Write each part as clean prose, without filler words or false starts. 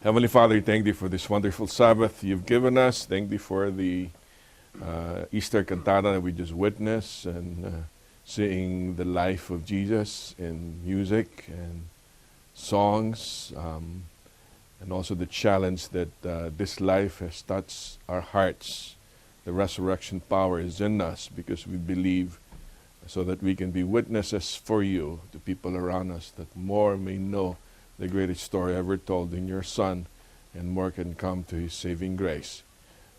Heavenly Father, thank Thee for this wonderful Sabbath You've given us. Thank Thee for the Easter cantata that we just witnessed and seeing the life of Jesus in music and songs, and also the challenge that this life has touched our hearts. The resurrection power is in us because we believe, so that we can be witnesses for You to people around us, that more may know the greatest story ever told in Your Son, and more can come to His saving grace.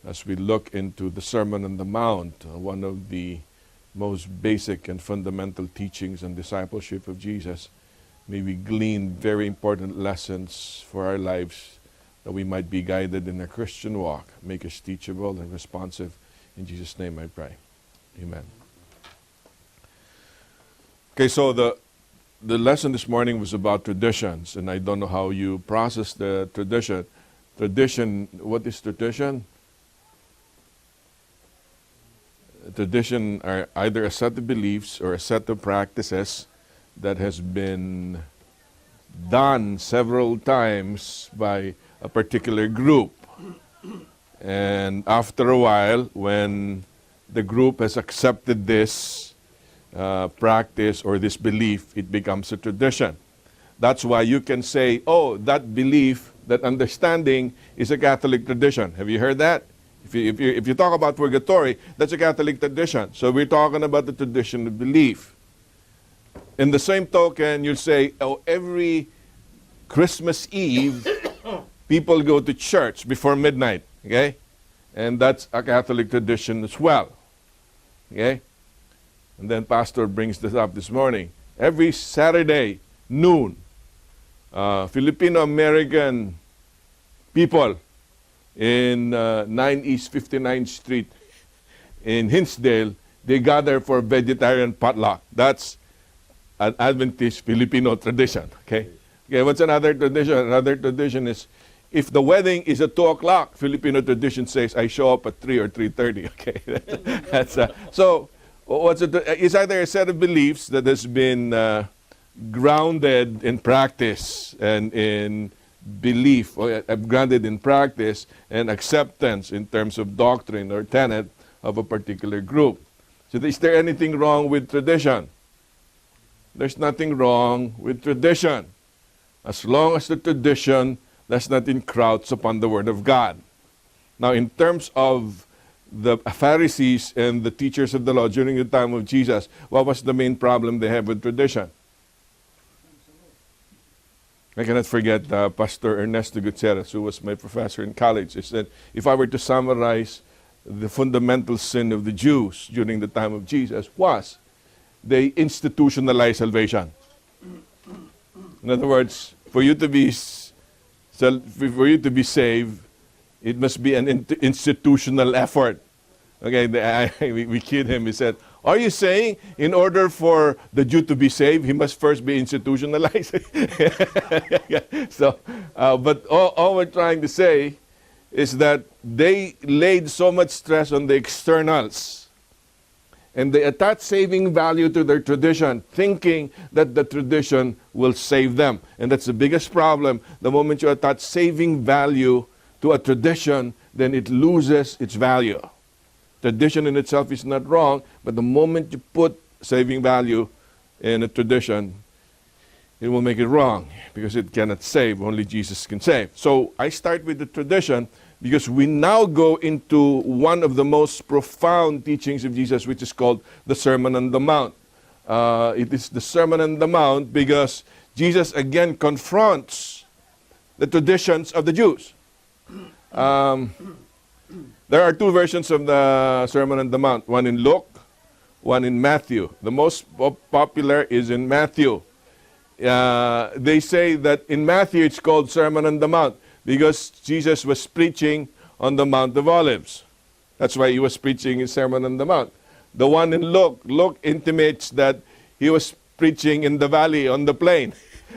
As we look into the Sermon on the Mount, one of the most basic and fundamental teachings and discipleship of Jesus, may we glean very important lessons for our lives, that we might be guided in a Christian walk. Make us teachable and responsive. In Jesus' name I pray. Amen. Okay, so the lesson this morning was about traditions, and I don't know how you process the tradition. Tradition, what is tradition? Tradition are either a set of beliefs or a set of practices that has been done several times by a particular group. And after a while, when the group has accepted this practice or this belief, it becomes a tradition. That's why you can say, oh, that belief, that understanding is a Catholic tradition. Have you heard that? If you talk about purgatory, that's a Catholic tradition. So we're talking about the tradition of belief. In the same token, you'll say, oh, every Christmas Eve, people go to church before midnight, okay? And that's a Catholic tradition as well, okay? And then Pastor brings this up this morning. Every Saturday, noon, Filipino-American people in 9 East 59th Street in Hinsdale, they gather for vegetarian potluck. That's an Adventist Filipino tradition, okay? Okay, what's another tradition? Another tradition is, if the wedding is at 2 o'clock, Filipino tradition says, I show up at 3 or 3:30, okay? So, it's either a set of beliefs that has been grounded in practice and in belief, or grounded in practice and acceptance in terms of doctrine or tenet of a particular group. So is there anything wrong with tradition? There's nothing wrong with tradition, as long as the tradition does not encroach upon the Word of God. Now, in terms of the Pharisees and the teachers of the law during the time of Jesus, what was the main problem they have with tradition? I cannot forget Pastor Ernesto Gutierrez, who was my professor in college. He said, if I were to summarize the fundamental sin of the Jews during the time of Jesus, was they institutionalized salvation. In other words, for you to be saved, it must be an institutional effort. Okay, we kid him. He said, are you saying in order for the Jew to be saved, he must first be institutionalized? So, but all we're trying to say is that they laid so much stress on the externals, and they attach saving value to their tradition, thinking that the tradition will save them. And that's the biggest problem. The moment you attach saving value to a tradition, then it loses its value. Tradition in itself is not wrong, but the moment you put saving value in a tradition, it will make it wrong, because it cannot save. Only Jesus can save. So I start with the tradition, because we now go into one of the most profound teachings of Jesus, which is called the Sermon on the Mount. It is the Sermon on the Mount because Jesus again confronts the traditions of the Jews. There are two versions of the Sermon on the Mount, one in Luke, one in Matthew. The most popular is in Matthew. They say that in Matthew it's called Sermon on the Mount because Jesus was preaching on the Mount of Olives. That's why he was preaching his Sermon on the Mount. The one in Luke intimates that he was preaching in the valley on the plain.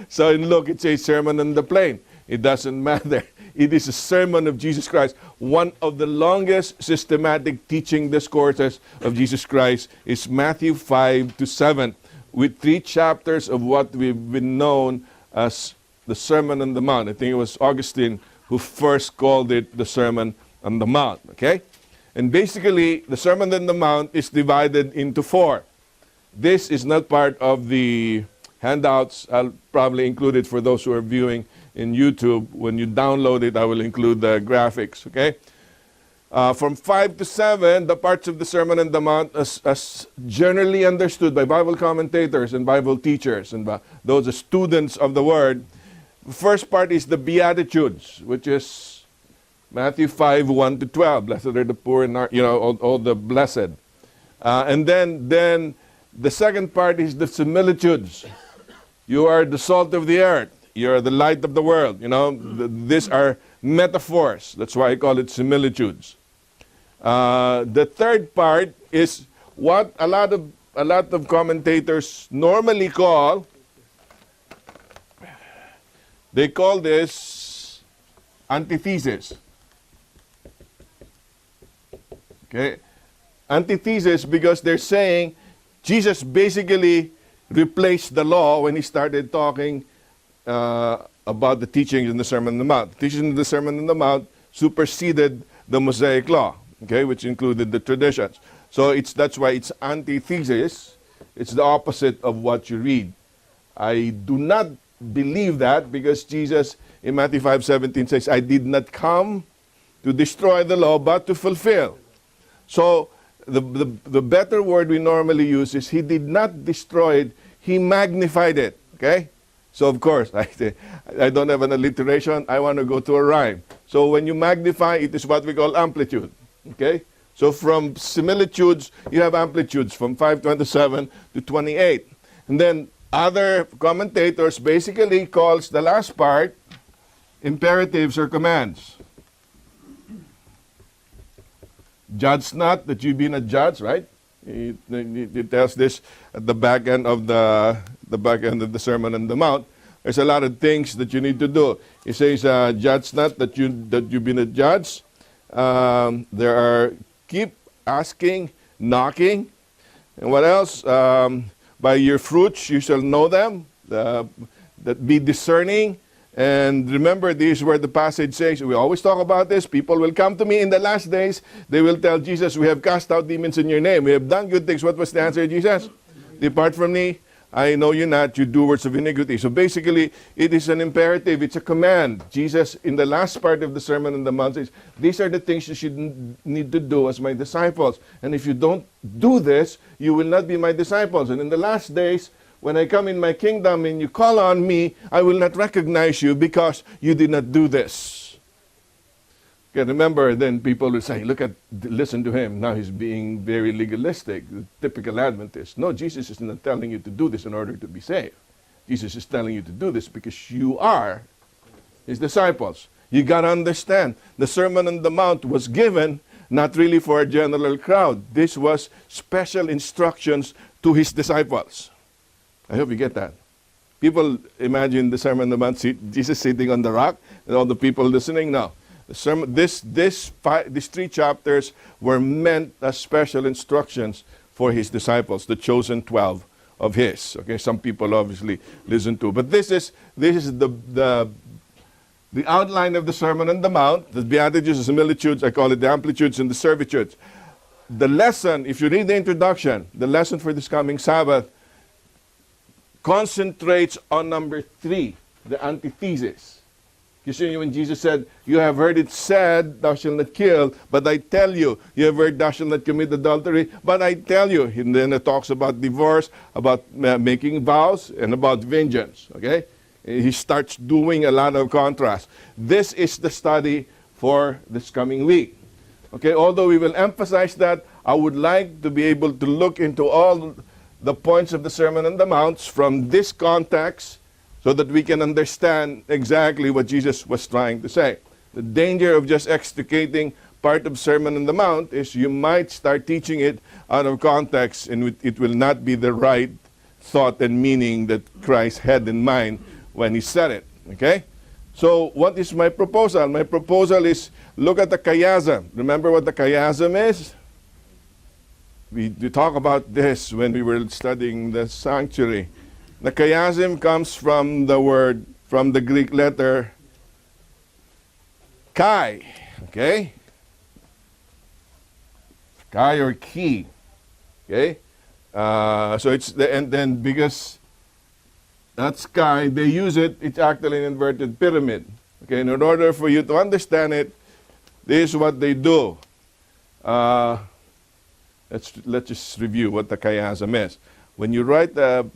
So in Luke it says Sermon on the plain. It doesn't matter. It is a sermon of Jesus Christ. One of the longest systematic teaching discourses of Jesus Christ is Matthew 5 to 7, with 3 chapters of what we've been known as the Sermon on the Mount. I think it was Augustine who first called it the Sermon on the Mount. Okay? And basically, the Sermon on the Mount is divided into 4. This is not part of the handouts. I'll probably include it for those who are viewing in YouTube. When you download it, I will include the graphics. Okay? From 5 to 7, the parts of the Sermon on the Mount as generally understood by Bible commentators and Bible teachers and those students of the Word. The first part is the Beatitudes, which is Matthew 5, 1 to 12. Blessed are the poor and all the blessed. And then the second part is the similitudes. You are the salt of the earth. You are the light of the world. These are metaphors. That's why I call it similitudes. The third part is what a lot of commentators normally call. They call this antitheses. Okay, antitheses because they're saying Jesus basically replaced the law when he started talking about the teachings in the Sermon on the Mount. The teachings in the Sermon on the Mount superseded the Mosaic law, okay, which included the traditions. So that's why it's antithesis. It's the opposite of what you read. I do not believe that because Jesus in Matthew 5:17 says, I did not come to destroy the law but to fulfill. So the better word we normally use is he did not destroy it, he magnified it. Okay? So of course, I don't have an alliteration, I want to go to a rhyme. So when you magnify, it is what we call amplitude. Okay? So from similitudes, you have amplitudes from 5:27 to 28. And then other commentators basically calls the last part imperatives or commands. Judge not that you be not judged, right? It tells this at the back end of the Sermon on the Mount. There's a lot of things that you need to do. It says, judge not that you be not judged. There are keep asking, knocking, and what else? By your fruits you shall know them. That be discerning. And remember, this is where the passage says, we always talk about this, people will come to me in the last days, they will tell Jesus, we have cast out demons in your name, we have done good things. What was the answer of Jesus? Depart from me, I know you not, you doers of iniquity. So basically, it is an imperative, it's a command. Jesus, in the last part of the Sermon on the Mount, says, these are the things you should need to do as my disciples. And if you don't do this, you will not be my disciples. And in the last days, when I come in my kingdom and you call on me, I will not recognize you because you did not do this. Okay, remember, then people will say, listen to him. Now he's being very legalistic, the typical Adventist. No, Jesus is not telling you to do this in order to be saved. Jesus is telling you to do this because you are his disciples. You got to understand, the Sermon on the Mount was given not really for a general crowd. This was special instructions to his disciples. I hope you get that. People imagine the Sermon on the Mount, Jesus sitting on the rock, and all the people listening. No, the sermon, these 3 chapters were meant as special instructions for his disciples, the chosen 12 of his. Okay, some people obviously listen to, but this is the outline of the Sermon on the Mount, the Beatitudes, the similitudes. I call it the amplitudes and the servitudes. The lesson, if you read the introduction, the lesson for this coming Sabbath concentrates on number 3, the antithesis. You see, when Jesus said, you have heard it said, thou shalt not kill, but I tell you, you have heard thou shalt not commit adultery, but I tell you. And then it talks about divorce, about making vows, and about vengeance. Okay? He starts doing a lot of contrast. This is the study for this coming week. Okay, although we will emphasize that, I would like to be able to look into all the points of the Sermon on the Mount from this context so that we can understand exactly what Jesus was trying to say. The danger of just extricating part of Sermon on the Mount is you might start teaching it out of context and it will not be the right thought and meaning that Christ had in mind when he said it. Okay? So what is my proposal? My proposal is look at the chiasm. Remember what the chiasm is? We talk about this when we were studying the sanctuary. The chiasm comes from the Greek letter Chi. Okay? Chi or key. Okay? So it's and then because that's chi, they use it, it's actually an inverted pyramid. Okay, and in order for you to understand it, this is what they do. Let's just review what the chiasm is. When you write an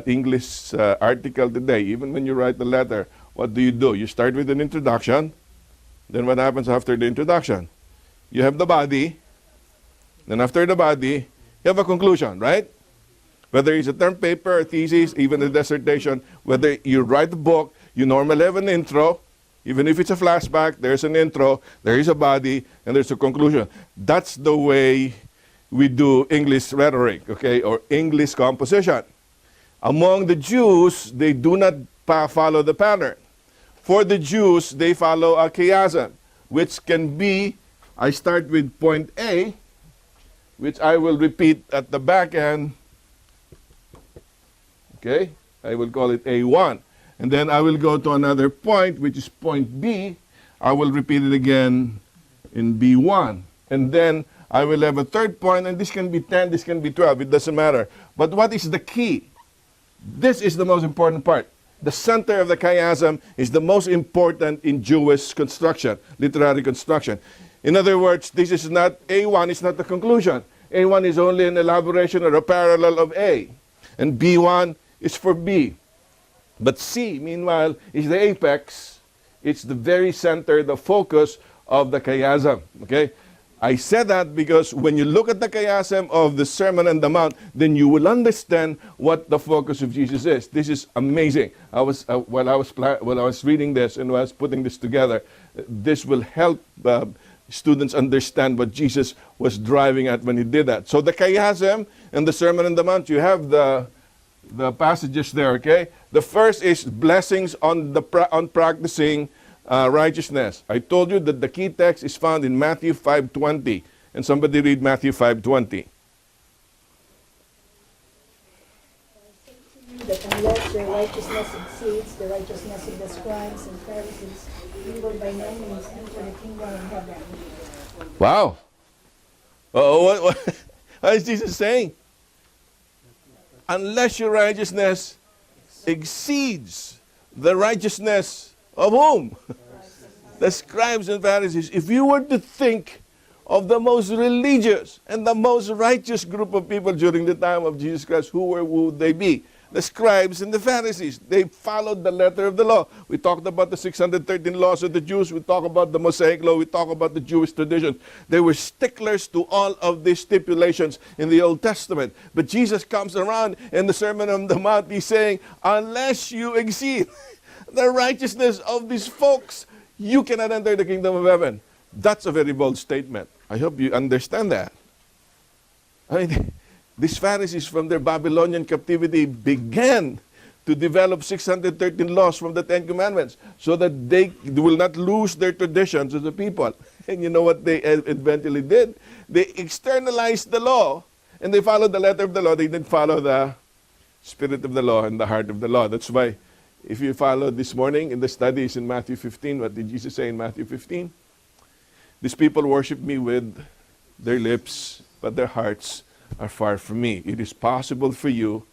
English article today, even when you write the letter, what do? You start with an introduction. Then what happens after the introduction? You have the body. Then after the body, you have a conclusion, right? Whether it's a term paper, a thesis, even a dissertation, whether you write a book, you normally have an intro. Even if it's a flashback, there's an intro, there is a body, and there's a conclusion. That's the way we do English rhetoric, okay, or English composition. Among the Jews, they do not follow the pattern. For the Jews, they follow a chiasm, which can be, I start with point A, which I will repeat at the back end. Okay, I will call it A1. And then I will go to another point, which is point B. I will repeat it again in B1. And then I will have a third point, and this can be 10, this can be 12, it doesn't matter. But what is the key? This is the most important part. The center of the chiasm is the most important in Jewish construction, literary construction. In other words, this is not A1, is not the conclusion. A1 is only an elaboration or a parallel of A. And B1 is for B. But C, meanwhile, is the apex. It's the very center, the focus of the chiasm. Okay? I said that because when you look at the chiasm of the Sermon on the Mount, then you will understand what the focus of Jesus is. This is amazing. While I was reading this and while I was putting this together, this will help students understand what Jesus was driving at when he did that. So the chiasm and the Sermon on the Mount, you have the passages there, okay? The first is blessings on practicing righteousness. I told you that the key text is found in Matthew 5:20. And somebody read Matthew 5:20. That unless your righteousness exceeds the righteousness of the scribes and Pharisees, you will by no means enter the kingdom of heaven. Wow. What is Jesus saying? Unless your righteousness exceeds the righteousness of whom? The scribes and Pharisees. If you were to think of the most religious and the most righteous group of people during the time of Jesus Christ, who would they be? The scribes and the Pharisees. They followed the letter of the law. We talked about the 613 laws of the Jews. We talked about the Mosaic law. We talked about the Jewish tradition. They were sticklers to all of these stipulations in the Old Testament. But Jesus comes around in the Sermon on the Mount. He's saying, unless you exceed the righteousness of these folks, you cannot enter the kingdom of heaven. That's a very bold statement. I hope you understand that. I mean, these Pharisees from their Babylonian captivity began to develop 613 laws from the Ten Commandments so that they will not lose their traditions as a people. And you know what they eventually did? They externalized the law and they followed the letter of the law. They didn't follow the spirit of the law and the heart of the law. That's why if you follow this morning in the studies in Matthew 15, what did Jesus say in Matthew 15? These people worship me with their lips, but their hearts are far from me. It is possible for you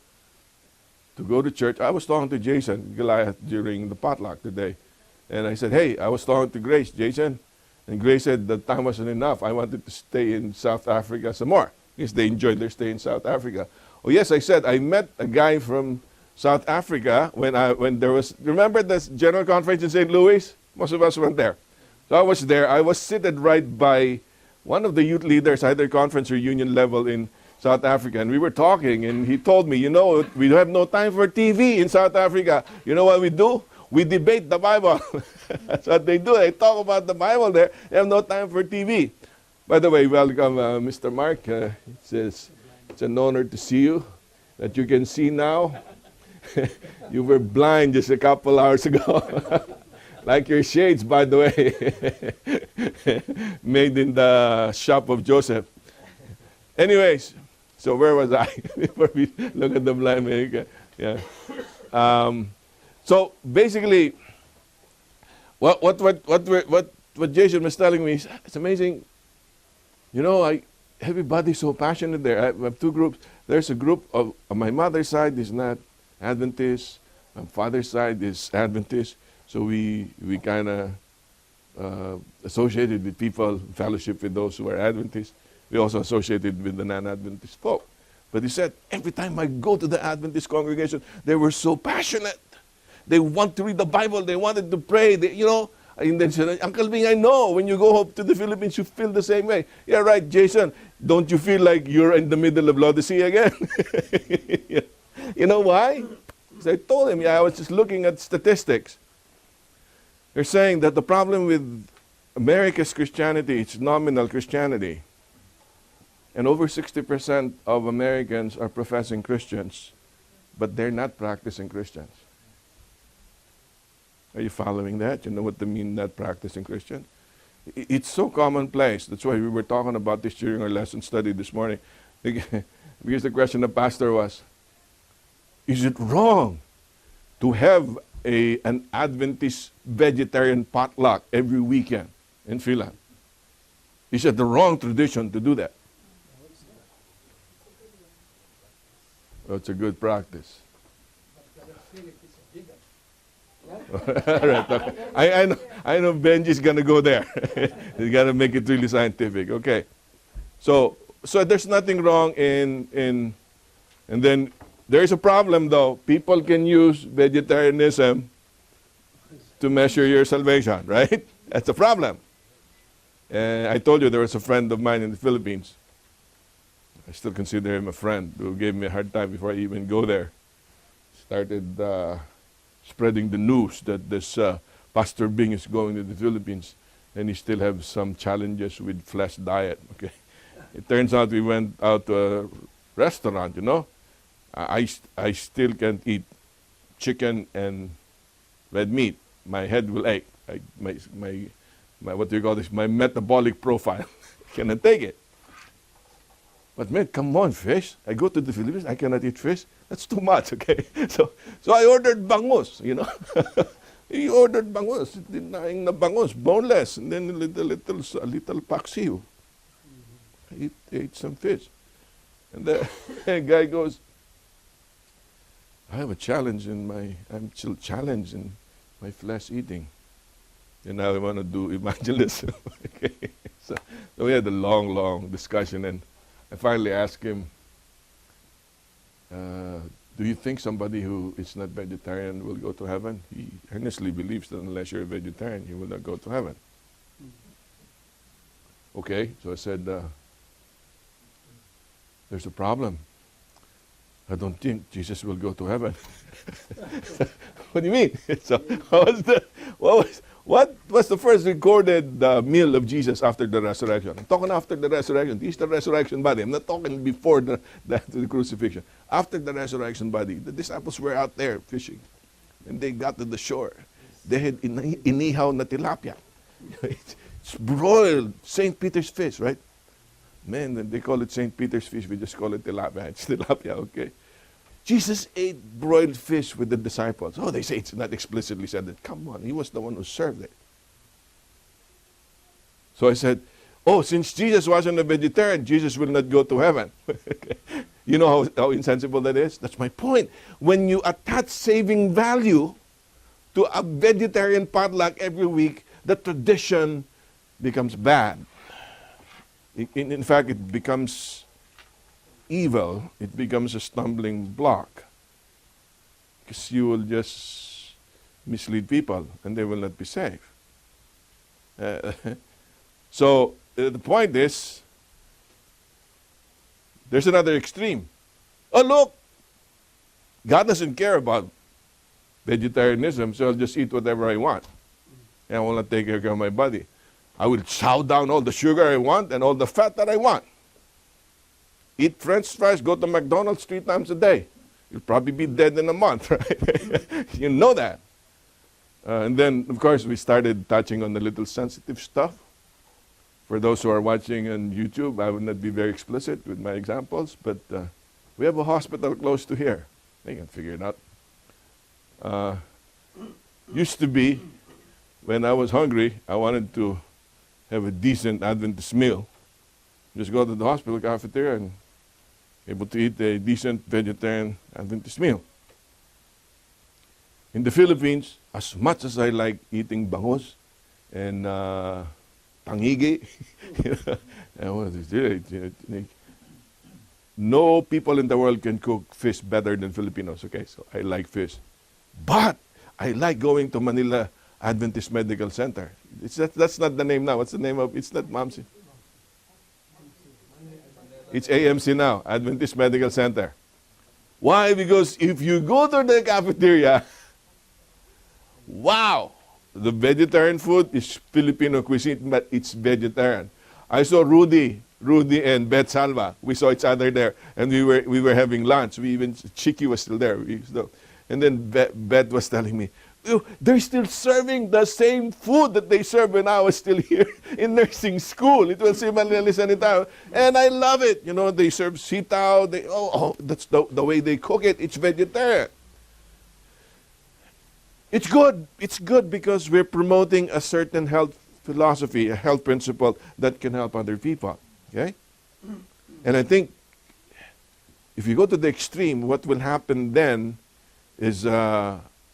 to go to church. I was talking to Jason Goliath during the potluck today. And I said, hey, I was talking to Grace, Jason. And Grace said the time wasn't enough. I wanted to stay in South Africa some more. Because they enjoyed their stay in South Africa. Oh yes, I said, I met a guy from South Africa when there was, remember the General Conference in St. Louis? Most of us went there. So I was there. I was seated right by one of the youth leaders, either conference or union level in South Africa, and we were talking, and he told me, you know, we have no time for TV in South Africa. You know what we do? We debate the Bible. That's what they do. They talk about the Bible there. They have no time for TV. By the way, welcome, Mr. Mark. It's an honor to see you, that you can see now. You were blind just a couple hours ago. Like your shades, by the way. Made in the shop of Joseph. Anyways, so where was I? Before we look at the blind man. Yeah. So basically, what what Jason was telling me, it's amazing. You know, everybody's so passionate there. I have two groups. There's a group on my mother's side is not Adventist. My father's side is Adventist. So we kind of associated with people, fellowship with those who are Adventists. We also associated with the non-Adventist folk. But he said, every time I go to the Adventist congregation, they were so passionate. They want to read the Bible. They wanted to pray. And then said, Uncle Bing, I know. When you go home to the Philippines, you feel the same way. Yeah, right, Jason. Don't you feel like you're in the middle of Laodicea again? You know why? Because I told him, I was just looking at statistics. They're saying that the problem with America's Christianity, it's nominal Christianity. And over 60% of Americans are professing Christians, but they're not practicing Christians. Are you following that? You know what they mean, not practicing Christian? It's so commonplace. That's why we were talking about this during our lesson study this morning. Because the question of pastor was, is it wrong to have an Adventist vegetarian potluck every weekend in Fil-Am? Is it the wrong tradition to do that? Well, it's a good practice. Right, okay. I know Benji's gonna go there. He's gotta make it really scientific. Okay. So there's nothing wrong and then there's a problem though. People can use vegetarianism to measure your salvation, right? That's a problem. And I told you there was a friend of mine in the Philippines. I still consider him a friend who gave me a hard time before I even go there. Started spreading the news that this Pastor Bing is going to the Philippines and he still has some challenges with flesh diet. Okay, it turns out we went out to a restaurant. You know, I still can't eat chicken and red meat. My head will ache. My what do you call this? My metabolic profile cannot take it. But man, come on, fish. I go to the Philippines, I cannot eat fish. That's too much, okay? So I ordered bangus, you know. He ordered bangus, denying na bangus, boneless, and then a little paksiw. He ate some fish. And the guy goes, I have a challenge I'm still challenged in my flesh eating. And now I want to do evangelism. Okay? So we had a long discussion, and I finally asked him, do you think somebody who is not vegetarian will go to heaven? He earnestly believes that unless you're a vegetarian, you will not go to heaven. Okay, so I said, there's a problem. I don't think Jesus will go to heaven. What do you mean? So what was the first recorded meal of Jesus after the resurrection? I'm talking after the resurrection. This is the resurrection body. I'm not talking before the crucifixion. After the resurrection body, the disciples were out there fishing. And they got to the shore. They had inihaw na tilapia. It's broiled St. Peter's fish, right? Man, they call it St. Peter's fish. We just call it tilapia. It's tilapia, okay? Jesus ate broiled fish with the disciples. Oh, they say it's not explicitly said that. Come on, he was the one who served it. So I said, oh, since Jesus wasn't a vegetarian, Jesus will not go to heaven. You know how insensible that is? That's my point. When you attach saving value to a vegetarian potluck every week, the tradition becomes bad. In fact, it becomes evil. It becomes a stumbling block. Because you will just mislead people and they will not be saved. So the point is, there's another extreme. Oh, look, God doesn't care about vegetarianism, so I'll just eat whatever I want. And I will not take care of my body. I will chow down all the sugar I want and all the fat that I want. Eat French fries, go to McDonald's 3 times a day. You'll probably be dead in a month, right? You know that. And then, of course, we started touching on the little sensitive stuff. For those who are watching on YouTube, I will not be very explicit with my examples, but we have a hospital close to here. They can figure it out. Used to be, when I was hungry, I wanted to have a decent Adventist meal. Just go to the hospital cafeteria and able to eat a decent vegetarian Adventist meal. In the Philippines, as much as I like eating bangus and tangigi, no people in the world can cook fish better than Filipinos, okay? So I like fish. But I like going to Manila Adventist Medical Center. That's not the name now. What's the name of it's not MAMC. It's AMC now, Adventist Medical Center. Why? Because if you go to the cafeteria, wow, the vegetarian food is Filipino cuisine, but it's vegetarian. I saw Rudy and Beth Salva. We saw each other there, and we were having lunch. Chicky was still there. And then Beth was telling me, "Oh, they're still serving the same food that they served when I was still here in nursing school. It was similarly sanitary." And I love it. You know, they serve sitaw. That's the way they cook it. It's vegetarian. It's good. It's good because we're promoting a certain health philosophy, a health principle that can help other people. Okay? And I think if you go to the extreme, what will happen then is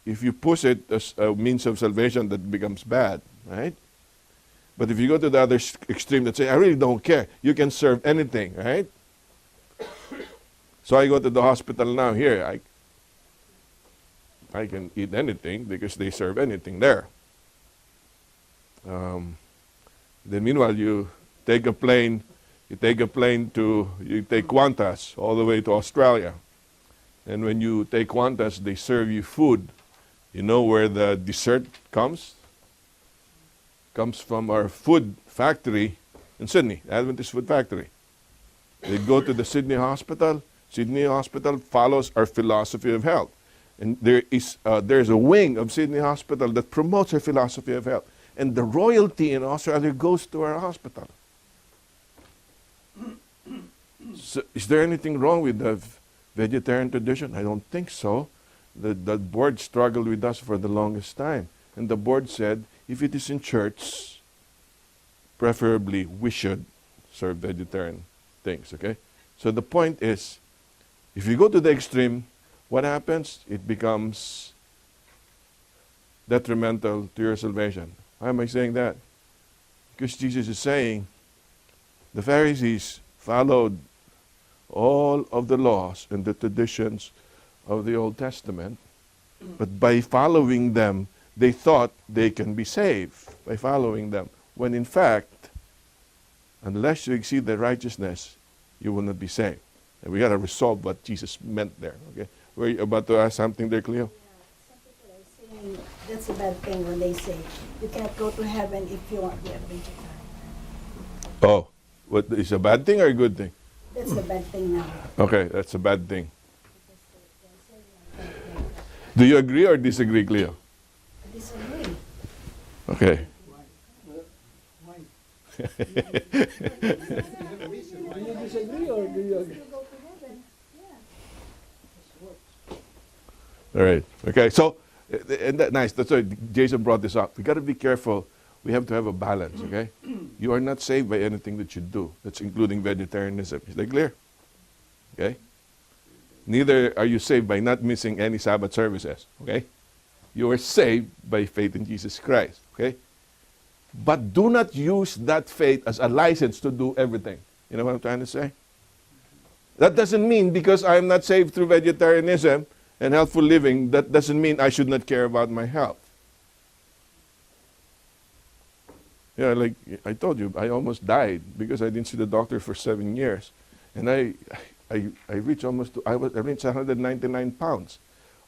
if you push it as a means of salvation, that becomes bad, right? But if you go to the other extreme that say, I really don't care, you can serve anything, right? So I go to the hospital now here, I can eat anything because they serve anything there. Then meanwhile, you take Qantas all the way to Australia. And when you take Qantas, they serve you food. You know where the dessert comes? Comes from our food factory in Sydney, Adventist Food Factory. They go to the Sydney Hospital. Sydney Hospital follows our philosophy of health. And there's a wing of Sydney Hospital that promotes our philosophy of health. And the royalty in Australia goes to our hospital. So is there anything wrong with the vegetarian tradition? I don't think so. The board struggled with us for the longest time. And the board said, if it is in church, preferably we should serve vegetarian things, okay? So the point is, if you go to the extreme, what happens? It becomes detrimental to your salvation. Why am I saying that? Because Jesus is saying, the Pharisees followed all of the laws and the traditions of the Old Testament, but by following them, they thought they can be saved by following them, when in fact, unless you exceed the righteousness, you will not be saved. And we got to resolve what Jesus meant there. Okay, were you about to ask something there, Cleo? Yeah, some people are saying that's a bad thing when they say you can't go to heaven if you want to be a vegetarian. Oh, what is a bad thing or a good thing? That's the bad thing now. Okay, that's a bad thing. Do you agree or disagree, Cleo? I disagree. Okay. Do you disagree or do you agree? Go to heaven. Yeah. All right. Okay. So, nice. That's why Jason brought this up. We got to be careful. We have to have a balance. Okay. You are not saved by anything that you do. That's including vegetarianism. Is that clear? Okay. Neither are you saved by not missing any Sabbath services. Okay. You are saved by faith in Jesus Christ. Okay. But do not use that faith as a license to do everything. You know what I'm trying to say? That doesn't mean because I'm not saved through vegetarianism and healthful living, that doesn't mean I should not care about my health. Yeah, like I told you, I almost died because I didn't see the doctor for 7 years. And I reached I reached 199 pounds.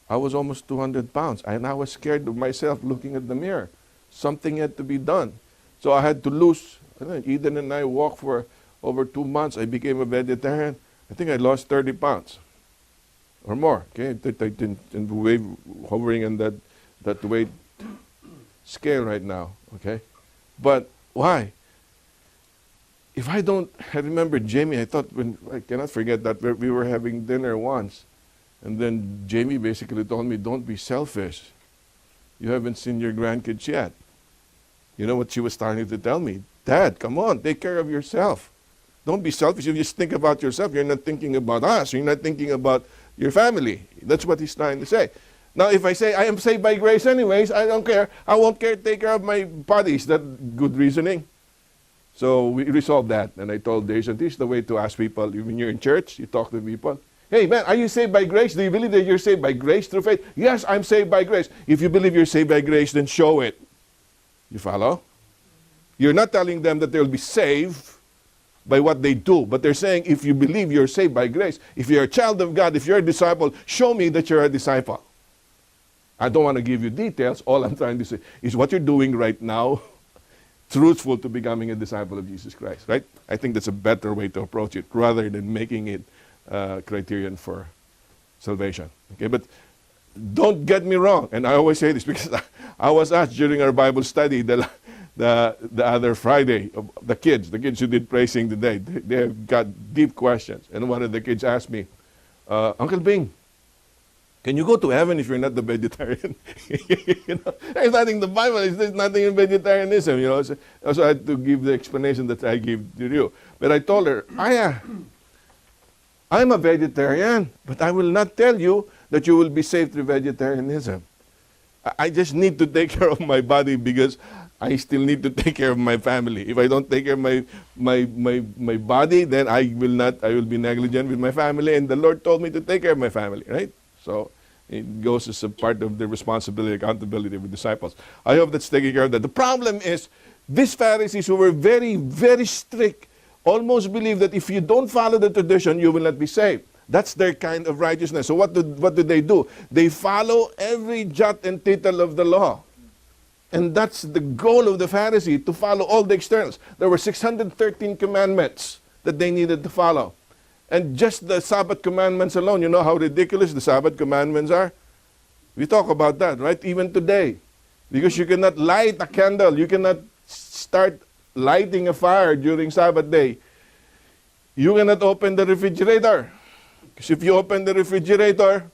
I was almost 200 pounds. And I was scared of myself looking at the mirror. Something had to be done. So I had to lose. Eden and I walked for over 2 months. I became a vegetarian. I think I lost 30 pounds or more. Okay, hovering on that weight scale right now. Okay, but why? If I don't, I remember Jamie. I cannot forget that we were having dinner once, and then Jamie basically told me, "Don't be selfish. You haven't seen your grandkids yet." You know what she was starting to tell me? Dad, come on, take care of yourself. Don't be selfish. If you just think about yourself, you're not thinking about us. You're not thinking about your family. That's what he's trying to say. Now, if I say, I am saved by grace anyways, I don't care. I won't take care of my body. Is that good reasoning? So we resolved that. And I told Jason, this is the way to ask people. When you're in church, you talk to people. Hey, man, are you saved by grace? Do you believe that you're saved by grace through faith? Yes, I'm saved by grace. If you believe you're saved by grace, then show it. You follow? You're not telling them that they'll be saved by what they do, but they're saying if you believe you're saved by grace, if you're a child of God, if you're a disciple, show me that you're a disciple. I don't want to give you details. All I'm trying to say is what you're doing right now, truthful to becoming a disciple of Jesus Christ, right? I think that's a better way to approach it rather than making it criterion for salvation. Okay, but don't get me wrong, and I always say this because I was asked during our Bible study the other Friday, the kids who did praising today, they have got deep questions. And one of the kids asked me, Uncle Bing, can you go to heaven if you're not the vegetarian? You know, there's nothing in the Bible, there's nothing in vegetarianism. You know, so I had to give the explanation that I gave to you. But I told her, I'm a vegetarian, but I will not tell you that you will be saved through vegetarianism. I just need to take care of my body because I still need to take care of my family. If I don't take care of my body, then I will be negligent with my family. And the Lord told me to take care of my family, right? So it goes as a part of the responsibility, accountability with disciples. I hope that's taking care of that. The problem is, these Pharisees who were very, very strict, almost believe that if you don't follow the tradition, you will not be saved. That's their kind of righteousness. So what do they do? They follow every jot and tittle of the law. And that's the goal of the Pharisee, to follow all the externals. There were 613 commandments that they needed to follow. And just the Sabbath commandments alone, you know how ridiculous the Sabbath commandments are? We talk about that, right? Even today. Because you cannot light a candle. You cannot start lighting a fire during Sabbath day. You cannot open the refrigerator. Because if you open the refrigerator,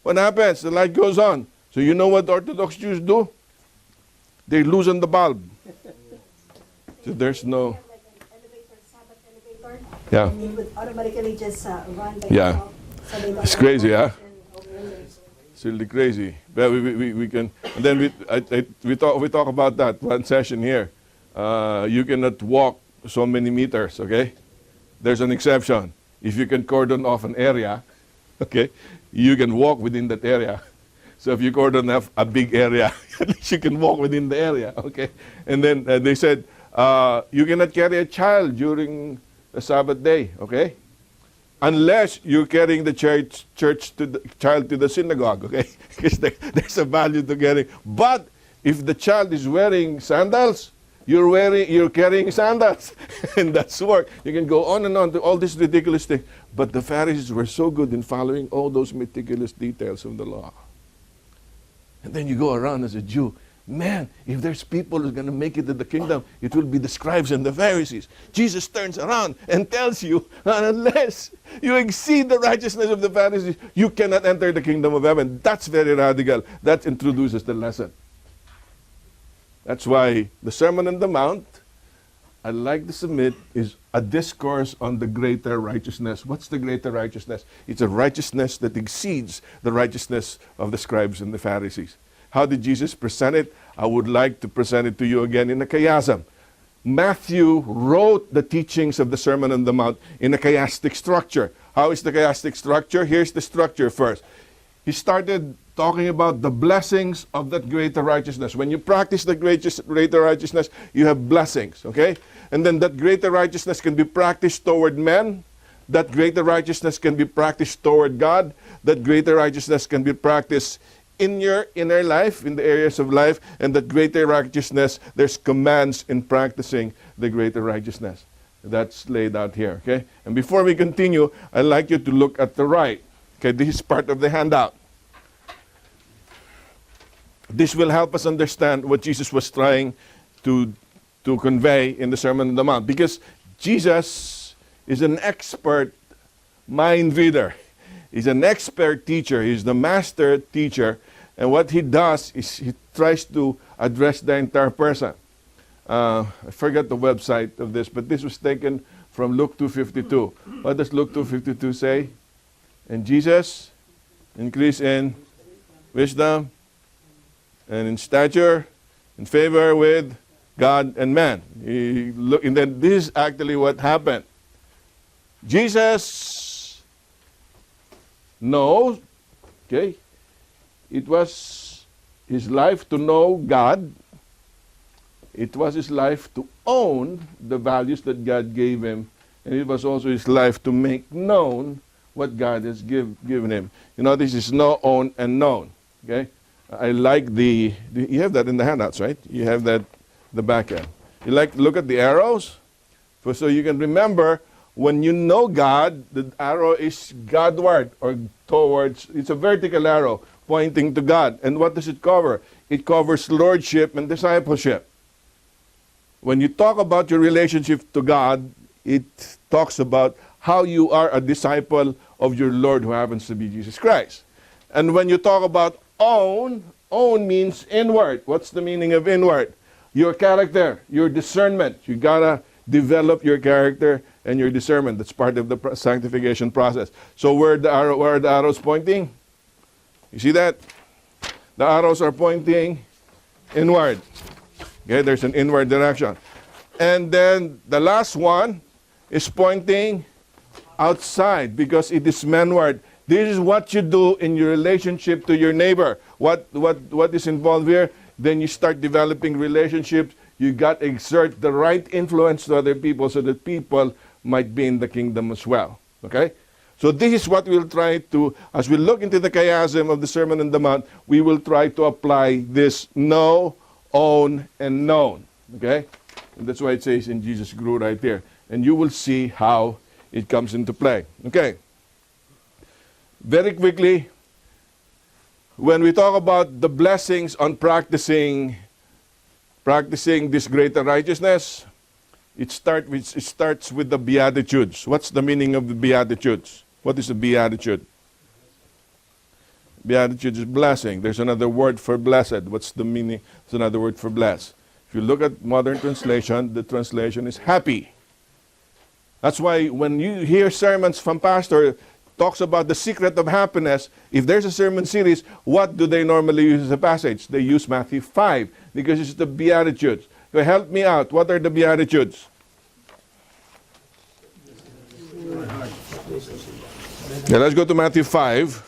what happens? The light goes on. So you know what Orthodox Jews do? They loosen the bulb. So there's no... Like an elevator, Sabbath elevator. Yeah. And it would automatically just run by Yeah. itself. So they don't It's crazy, huh? huh? It's really crazy. But we can... And then we talk about that one session here. You cannot walk so many meters, okay? There's an exception. If you can cordon off an area, okay, you can walk within that area. So if you cordon off a big area, at least you can walk within the area, okay? And then they said, you cannot carry a child during the Sabbath day, okay? Unless you're carrying the child to the synagogue, okay? Because there's a value to carrying. But if the child is wearing sandals, you're carrying sandals, and that's work. You can go on and on to all these ridiculous things. But the Pharisees were so good in following all those meticulous details of the law. And then you go around as a Jew, man, if there's people who's going to make it to the kingdom, it will be the scribes and the Pharisees. Jesus turns around and tells you, unless you exceed the righteousness of the Pharisees, you cannot enter the kingdom of heaven. That's very radical. That introduces the lesson. That's why the Sermon on the Mount, I'd like to submit, is a discourse on the greater righteousness. What's the greater righteousness? It's a righteousness that exceeds the righteousness of the scribes and the Pharisees. How did Jesus present it? I would like to present it to you again in a chiasm. Matthew wrote the teachings of the Sermon on the Mount in a chiastic structure. How is the chiastic structure? Here's the structure first. He started talking about the blessings of that greater righteousness. When you practice the greater righteousness, you have blessings, okay? And then that greater righteousness can be practiced toward men. That greater righteousness can be practiced toward God. That greater righteousness can be practiced in your inner life, in the areas of life. And that greater righteousness, there's commands in practicing the greater righteousness. That's laid out here, okay? And before we continue, I'd like you to look at the right. Okay, this is part of the handout. This will help us understand what Jesus was trying to convey in the Sermon on the Mount. Because Jesus is an expert mind reader. He's an expert teacher. He's the master teacher. And what he does is he tries to address the entire person. I forgot the website of this, but this was taken from Luke 2:52. What does Luke 2:52 say? And Jesus increased in wisdom and in stature, in favor with God and man. And then this is actually what happened. Jesus knows, okay, it was his life to know God. It was his life to own the values that God gave him. And it was also his life to make known what God has given him. You know, this is know, own, and known. Okay? I like you have that in the handouts, right? You have that, the back end. You like, look at the arrows? So you can remember, when you know God, the arrow is Godward or towards, it's a vertical arrow pointing to God. And what does it cover? It covers lordship and discipleship. When you talk about your relationship to God, it talks about how you are a disciple of your Lord who happens to be Jesus Christ. And when you talk about own means inward. What's the meaning of inward? Your character, your discernment. You gotta develop your character and your discernment. That's part of the sanctification process. So where are the arrows pointing? You see that? The arrows are pointing inward. Okay, there's an inward direction. And then the last one is pointing outside because it is manward. This is what you do in your relationship to your neighbor. What is involved here? Then you start developing relationships. You got to exert the right influence to other people so that people might be in the kingdom as well. Okay? So this is what we'll try to, as we look into the chiasm of the Sermon on the Mount, we will try to apply this know, own, and known. Okay? And that's why it says in Jesus grew right there. And you will see how it comes into play. Okay? Very quickly, when we talk about the blessings on practicing this greater righteousness, it starts with the Beatitudes. What's the meaning of the Beatitudes? What is a Beatitude? Beatitude is blessing. There's another word for blessed. What's the meaning? There's another word for blessed. If you look at modern translation, the translation is happy. That's why when you hear sermons from pastor talks about the secret of happiness, if there's a sermon series, what do they normally use as a passage? They use Matthew 5 because it's the Beatitudes. So help me out. What are the Beatitudes? Yeah, let's go to Matthew 5.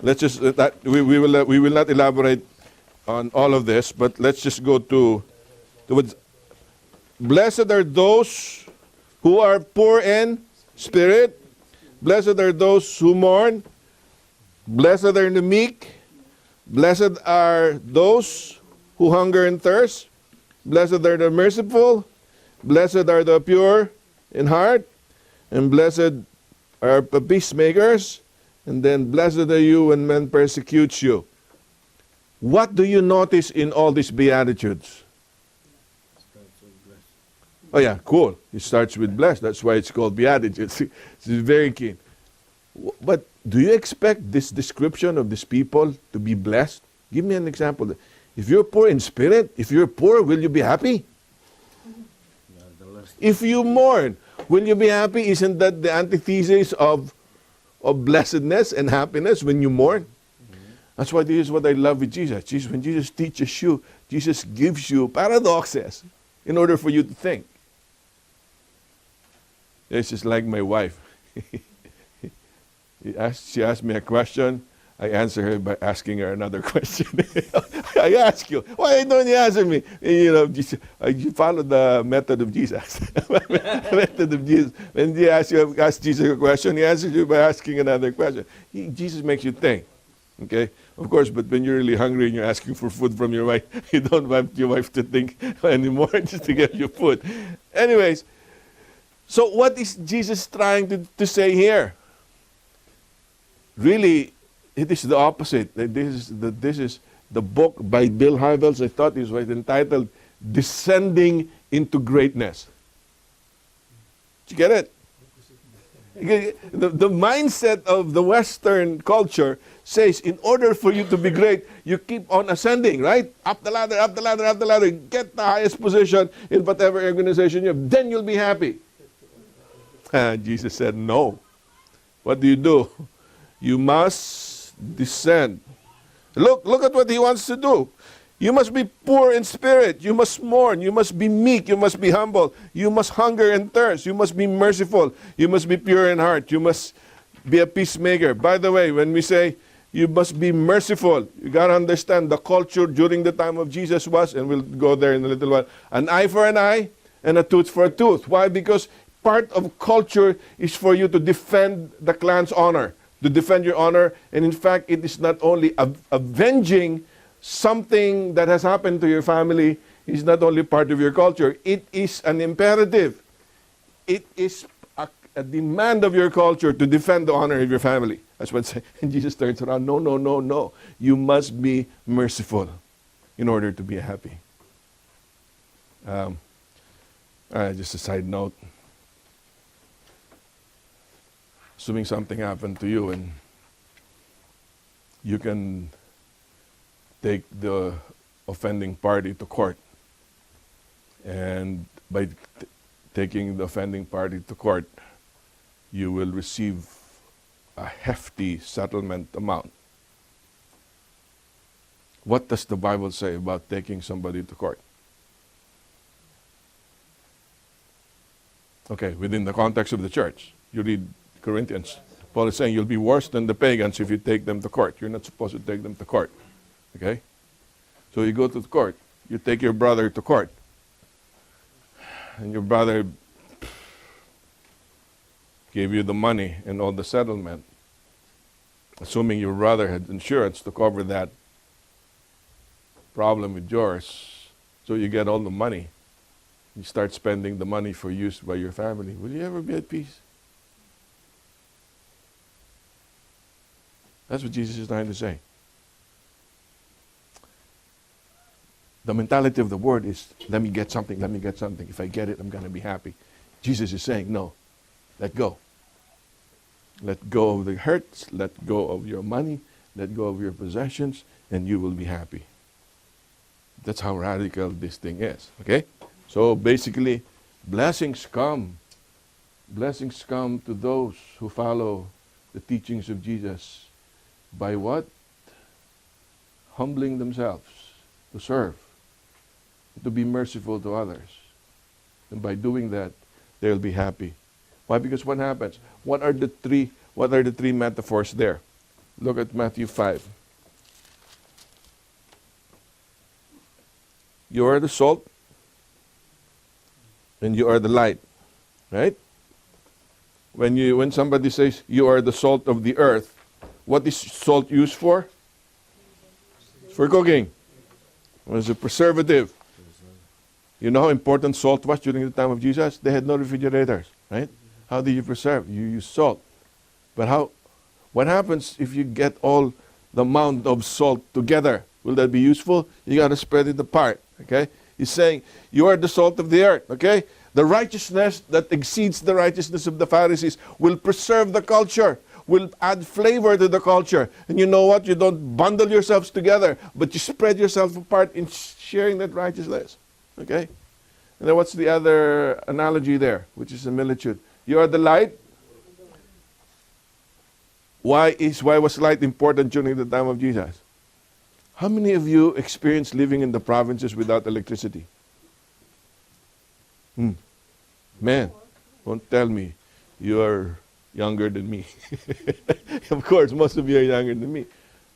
Let's just we will not elaborate on all of this, but let's just go to blessed are those who are poor in spirit. Blessed are those who mourn. Blessed are the meek. Blessed are those who hunger and thirst. Blessed are the merciful. Blessed are the pure in heart. And blessed are the peacemakers. And then blessed are you when men persecute you. What do you notice in all these Beatitudes? Oh yeah, cool. It starts with blessed. That's why it's called Beatitudes. It's very keen. But do you expect this description of these people to be blessed? Give me an example. If you're poor in spirit, if you're poor, will you be happy? If you mourn, will you be happy? Isn't that the antithesis of blessedness and happiness when you mourn? That's why this is what I love with Jesus. When Jesus teaches you, Jesus gives you paradoxes in order for you to think. It's just like my wife. She asked me a question. I answer her by asking her another question. I ask you, why don't you answer me? You know, you follow the method of Jesus. Method of Jesus. When you ask Jesus a question, he answers you by asking another question. Jesus makes you think. Okay? Of course, but when you're really hungry and you're asking for food from your wife, you don't want your wife to think anymore just to get you food. Anyways, so what is Jesus trying to say here? Really, it is the opposite. This is the book by Bill Hybels. I thought it was entitled Descending into Greatness. Did you get it? The mindset of the Western culture says in order for you to be great, you keep on ascending, right? Up the ladder, up the ladder, up the ladder. Get the highest position in whatever organization you have. Then you'll be happy. Jesus said, no. What do? You must descend. Look at what he wants to do. You must be poor in spirit. You must mourn. You must be meek. You must be humble. You must hunger and thirst. You must be merciful. You must be pure in heart. You must be a peacemaker. By the way, when we say you must be merciful, you got to understand the culture during the time of Jesus was, and we'll go there in a little while, an eye for an eye and a tooth for a tooth. Why? Because part of culture is for you to defend the clan's honor, to defend your honor. And in fact, it is not only avenging something that has happened to your family, is not only part of your culture. It is an imperative. It is a demand of your culture to defend the honor of your family. That's what say. And Jesus turns around, no. You must be merciful in order to be happy. Just a side note. Assuming something happened to you and you can take the offending party to court. And by taking the offending party to court, you will receive a hefty settlement amount. What does the Bible say about taking somebody to court? Okay, within the context of the church. You read Corinthians. Paul is saying you'll be worse than the pagans if you take them to court. You're not supposed to take them to court. Okay? So you go to the court. You take your brother to court. And your brother gave you the money and all the settlement. Assuming your brother had insurance to cover that problem with yours. So you get all the money. You start spending the money for use by your family. Will you ever be at peace? That's what Jesus is trying to say. The mentality of the world is, let me get something. If I get it, I'm going to be happy. Jesus is saying, no, let go. Let go of the hurts, let go of your money, let go of your possessions, and you will be happy. That's how radical this thing is, okay? So basically, blessings come. Blessings come to those who follow the teachings of Jesus. By what? Humbling themselves to serve, to be merciful to others. And by doing that, they'll be happy. Why? Because what happens? What are the three metaphors there? Look at Matthew 5. You are the salt and you are the light. Right? When somebody says you are the salt of the earth, what is salt used for? For cooking. It's a preservative. You know how important salt was during the time of Jesus? They had no refrigerators, right? How do you preserve? You use salt. But what happens if you get all the amount of salt together? Will that be useful? You got to spread it apart, okay? He's saying, you are the salt of the earth, okay? The righteousness that exceeds the righteousness of the Pharisees will preserve the culture, will add flavor to the culture. And you know what? You don't bundle yourselves together, but you spread yourself apart in sharing that righteousness, okay? And then what's the other analogy there, which is similitude? You are the light. Why was light important during the time of Jesus? How many of you experienced living in the provinces without electricity? Man, don't tell me you are younger than me. Of course, most of you are younger than me.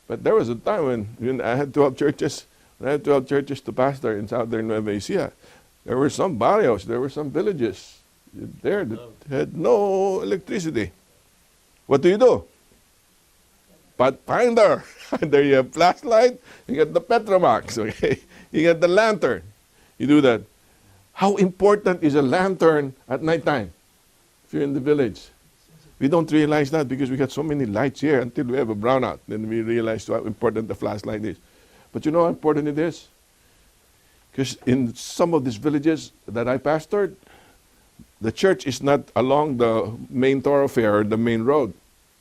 But there was a time when I had 12 churches. When I had 12 churches to pastor in southern Nueva Ecija, there were some barrios, there were some villages there that had no electricity. What do? Pathfinder. There you have flashlight, you get the Petromax, okay? You get the lantern. You do that. How important is a lantern at nighttime if you're in the village? We don't realize that because we got so many lights here until we have a brownout. Then we realize how important the flashlight is. But you know how important it is? Because in some of these villages that I pastored, The church is not along the main thoroughfare or the main road.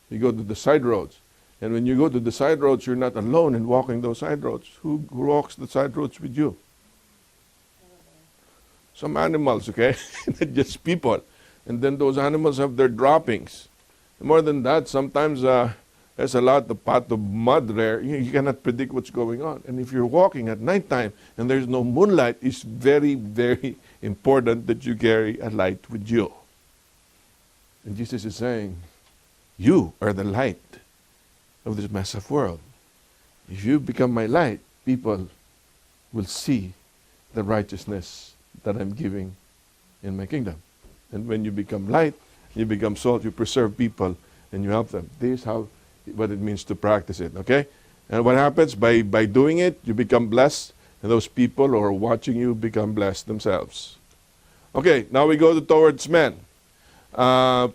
You go to the side roads. And when you go to the side roads, you're not alone in walking those side roads. Who walks the side roads with you? Some animals, okay? Not just people. And then those animals have their droppings. More than that, sometimes there's a lot of pot of mud there. You cannot predict what's going on. And if you're walking at nighttime and there's no moonlight, it's very, very important that you carry a light with you. And Jesus is saying, you are the light of this mess of world. If you become my light, people will see the righteousness that I'm giving in my kingdom. And when you become light, you become salt, you preserve people, and you help them. This is what it means to practice it, okay? And what happens? By doing it, you become blessed, and those people who are watching you become blessed themselves. Okay, now we go towards men. I'm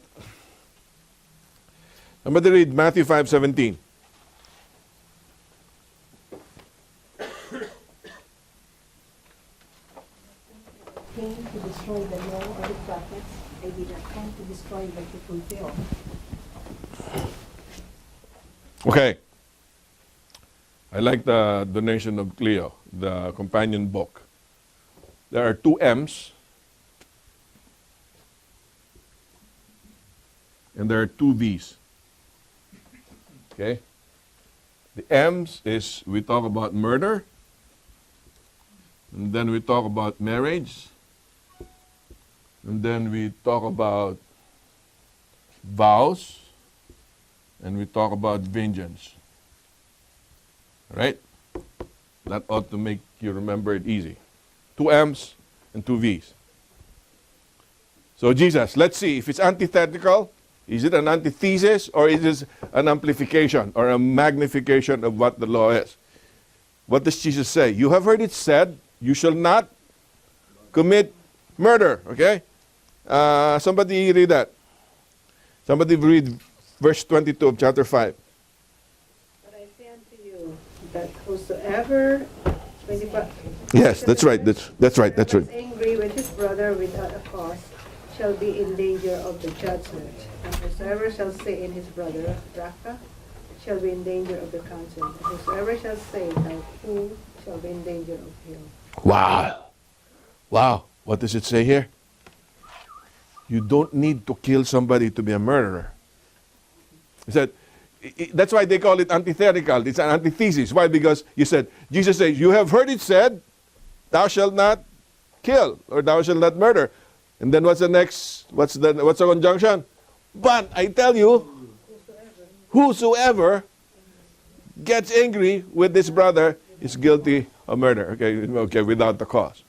going to read Matthew 5:17. Came to destroy the law or the prophets. I did not come to destroy but to fulfill. Okay. I like the donation of Cleo, the companion book. There are 2 M's and there are 2 V's. Okay? The M's is we talk about murder, and then we talk about marriage, and then we talk about vows, and we talk about vengeance. All right? That ought to make you remember it easy. 2 M's and 2 V's. So Jesus, let's see if it's antithetical. Is it an antithesis or is it an amplification or a magnification of what the law is? What does Jesus say? You have heard it said, you shall not commit murder. Okay? Somebody read that. Somebody read verse 22 of chapter 5. But I say unto you, that whosoever, 25, Yes, that's right. That's right. That's right. is angry with his brother without a cause shall be in danger of the judgment. And whosoever shall say in his brother, Raka, shall be in danger of the council. And whosoever shall say, Thou fool, shall be in danger of hell. Wow. Wow. What does it say here? You don't need to kill somebody to be a murderer. He said, that's why they call it antithetical. It's an antithesis. Why? Because Jesus says, you have heard it said, thou shalt not kill, or thou shalt not murder. And then what's the conjunction? But I tell you, whosoever gets angry with this brother is guilty of murder. Okay, without the cause.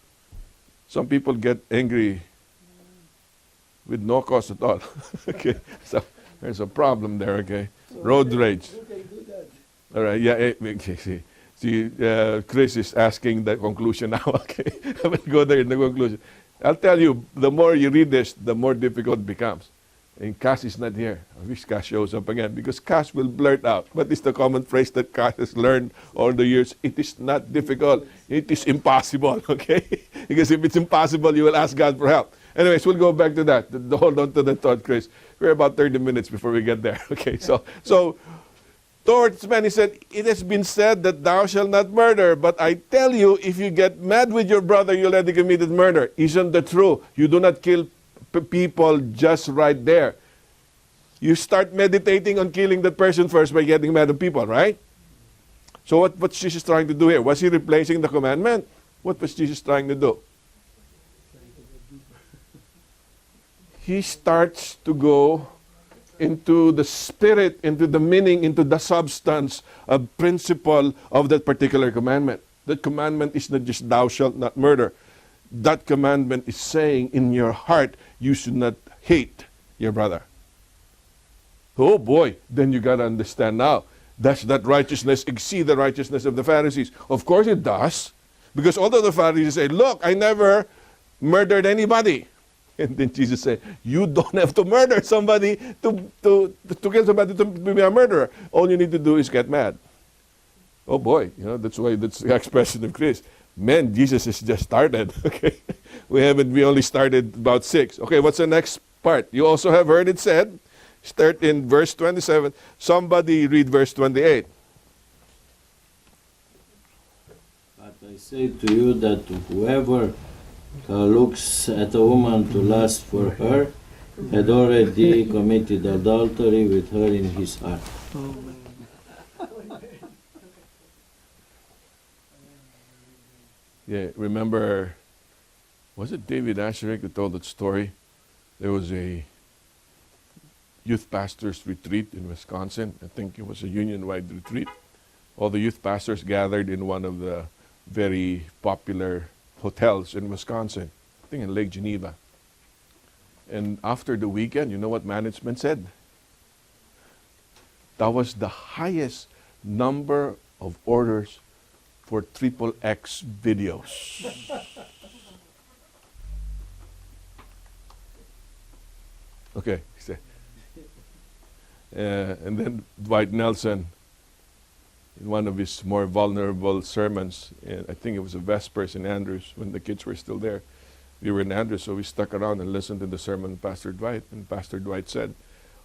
Some people get angry with no cause at all. Okay, so there's a problem there. Okay, road rage. Who can do that? All right, yeah. See, Chris is asking the conclusion now. Okay, I will go there in the conclusion. I'll tell you, the more you read this, the more difficult it becomes. And Cass is not here. I wish Cass shows up again, because Cass will blurt out. What is the common phrase that Cass has learned all the years? It is not difficult. It is impossible, okay? Because if it's impossible, you will ask God for help. Anyways, we'll go back to that. Hold on to the thought, Chris. We're about 30 minutes before we get there, okay? So towards men, he said, it has been said that thou shalt not murder, but I tell you, if you get mad with your brother, you already committed murder. Isn't that true? You do not kill people just right there. You start meditating on killing that person first by getting mad at people, right? So what's Jesus trying to do here? Was he replacing the commandment? What was Jesus trying to do? He starts to go into the spirit, into the meaning, into the substance of principle of that particular commandment. That commandment is not just thou shalt not murder. That commandment is saying in your heart, you should not hate your brother. Oh boy, then you got to understand now. Does that righteousness exceed the righteousness of the Pharisees? Of course it does. Because although the Pharisees say, look, I never murdered anybody. And then Jesus said, you don't have to murder somebody to kill somebody to be a murderer. All you need to do is get mad. Oh boy, that's why that's the expression of Christ. Man, Jesus has just started. Okay, we only started about 6. Okay, what's the next part? You also have heard it said. Start in verse 27. Somebody read verse 28. But I say to you that whoever looks at a woman to lust for her had already committed adultery with her in his heart. Yeah, remember, was it David Asherik who told that story? There was a youth pastors retreat in Wisconsin. I think it was a union-wide retreat. All the youth pastors gathered in one of the very popular hotels in Wisconsin, I think in Lake Geneva. And after the weekend, you know what management said? That was the highest number of orders for XXX videos. Okay, and then Dwight Nelson, in one of his more vulnerable sermons, I think it was a Vespers in Andrews when the kids were still there. We were in Andrews, so we stuck around and listened to the sermon of Pastor Dwight. And Pastor Dwight said,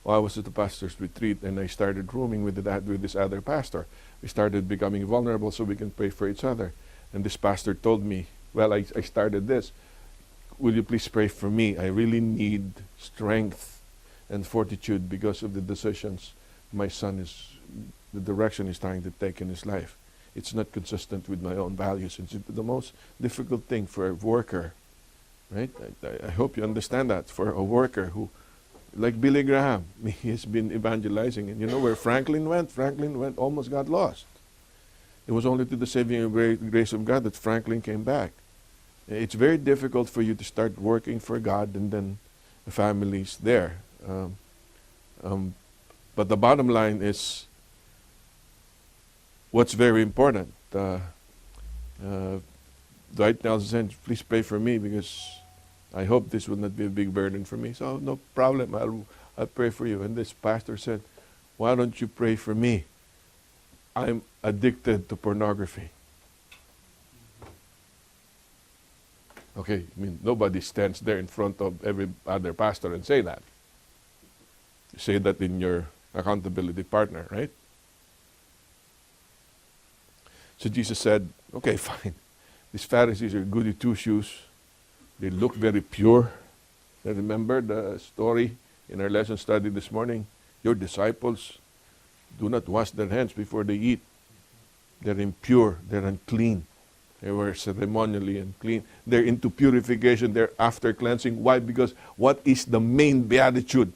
I was at the pastor's retreat and I started rooming with this other pastor. We started becoming vulnerable so we can pray for each other. And this pastor told me, well, I started this. Will you please pray for me? I really need strength and fortitude because of the decisions my son the direction he's trying to take in his life. It's not consistent with my own values. It's the most difficult thing for a worker, right? I hope you understand that. For a worker who, like Billy Graham, he has been evangelizing. And you know where Franklin went? Franklin almost got lost. It was only to the saving grace of God that Franklin came back. It's very difficult for you to start working for God and then the family's there. But the bottom line is what's very important. Dwight Nelson said, please pray for me because I hope this will not be a big burden for me. So no problem, I'll pray for you. And this pastor said, why don't you pray for me? I'm addicted to pornography. Okay, I mean, nobody stands there in front of every other pastor and say that. You say that in your accountability partner, right? So Jesus said, okay, fine. These Pharisees are goody two-shoes. They look very pure. And remember the story in our lesson study this morning? Your disciples do not wash their hands before they eat. They're impure. They're unclean. They were ceremonially unclean. They're into purification. They're after cleansing. Why? Because what is the main beatitude?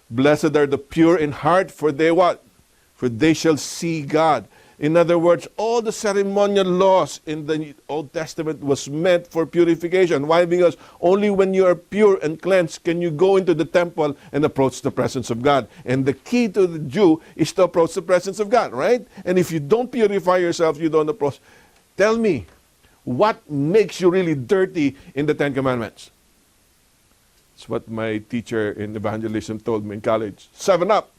Blessed are the pure in heart, for they what? For they shall see God. In other words, all the ceremonial laws in the Old Testament was meant for purification. Why? Because only when you are pure and cleansed can you go into the temple and approach the presence of God. And the key to the Jew is to approach the presence of God, right? And if you don't purify yourself, you don't approach. Tell me, what makes you really dirty in the Ten Commandments? It's what my teacher in evangelism told me in college. 7-Up.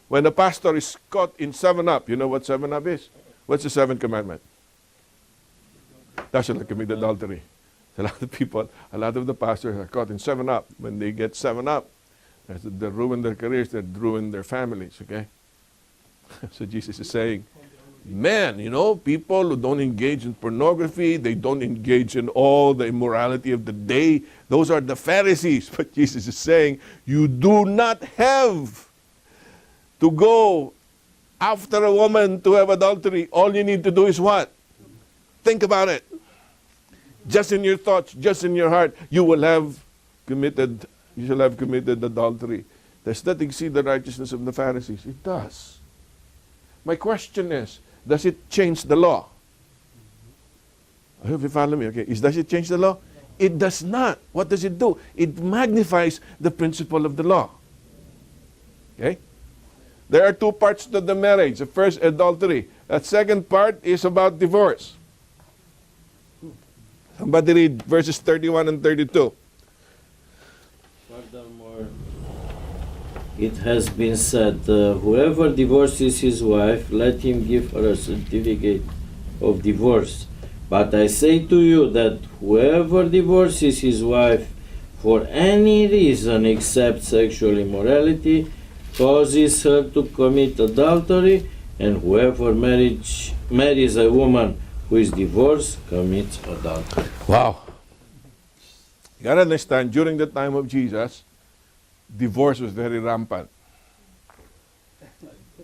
When a pastor is caught in 7-Up, you know what 7-Up is? What's the 7th commandment? Thou shalt not commit adultery. A lot of people, a lot of the pastors are caught in 7-Up. When they get 7-Up, they ruin their careers, they ruin their families, okay? So Jesus is saying, man, you know, people who don't engage in pornography, they don't engage in all the immorality of the day, those are the Pharisees. But Jesus is saying, you do not have to go after a woman to have adultery. All you need to do is what? Think about it. Just in your thoughts, just in your heart, you shall have committed adultery. Does that exceed the righteousness of the Pharisees? It does. My question is, does it change the law? I hope you follow me. Okay. Does it change the law? It does not. What does it do? It magnifies the principle of the law. Okay? There are 2 parts to the marriage. The first, adultery. The second part is about divorce. Somebody read verses 31 and 32. Furthermore, it has been said, whoever divorces his wife, let him give her a certificate of divorce. But I say to you that whoever divorces his wife for any reason except sexual immorality causes her to commit adultery, and whoever marries a woman who is divorced commits adultery. Wow. You gotta understand, during the time of Jesus, divorce was very rampant.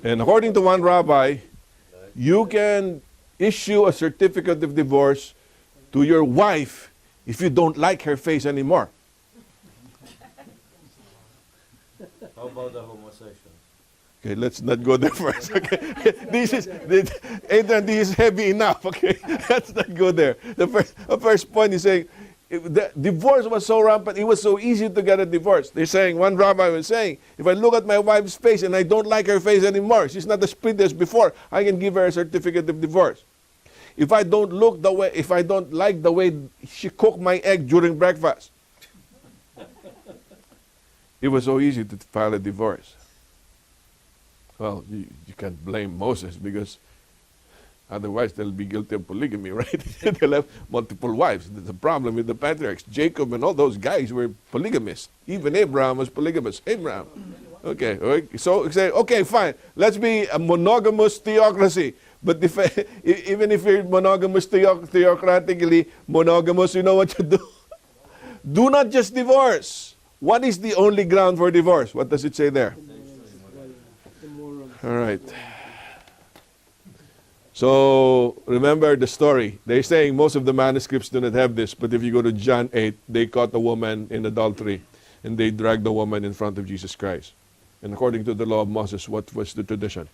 And according to one rabbi, you can issue a certificate of divorce to your wife if you don't like her face anymore. How about the homosexuals? Okay, let's not go there first. Okay, Adrian, this is heavy enough. Okay, let's not go there. The first point is saying the divorce was so rampant. It was so easy to get a divorce. They're saying, one rabbi was saying, if I look at my wife's face and I don't like her face anymore, she's not as pretty as before, I can give her a certificate of divorce. If I don't like the way she cooked my egg during breakfast, it was so easy to file a divorce. Well, you can't blame Moses, because otherwise they'll be guilty of polygamy, right? They'll have multiple wives. There's a problem with the patriarchs. Jacob and all those guys were polygamists. Even Abraham was polygamous. Abraham. Okay, so say, okay, fine. Let's be a monogamous theocracy. But even if you're monogamous theocratically, monogamous, you know what to do? Do not just divorce. What is the only ground for divorce? What does it say there? All right. So remember the story. They're saying most of the manuscripts do not have this, but if you go to John 8, they caught a woman in adultery and they dragged the woman in front of Jesus Christ. And according to the law of Moses, what was the tradition?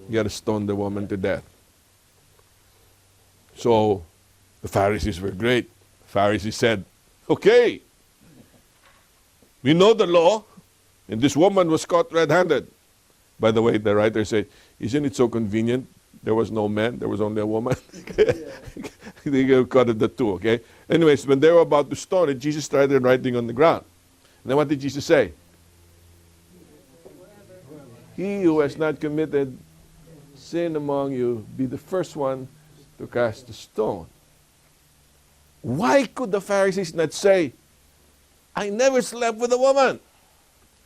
You got to stone the woman to death. So the Pharisees were great. The Pharisees said, okay, we know the law, and this woman was caught red-handed. By the way, the writer said, isn't it so convenient? There was no man, there was only a woman. They caught it the two, okay? Anyways, when they were about to stone it, Jesus started writing on the ground. And then what did Jesus say? He who has not committed sin among you, be the first one to cast the stone. Why could the Pharisees not say, I never slept with a woman.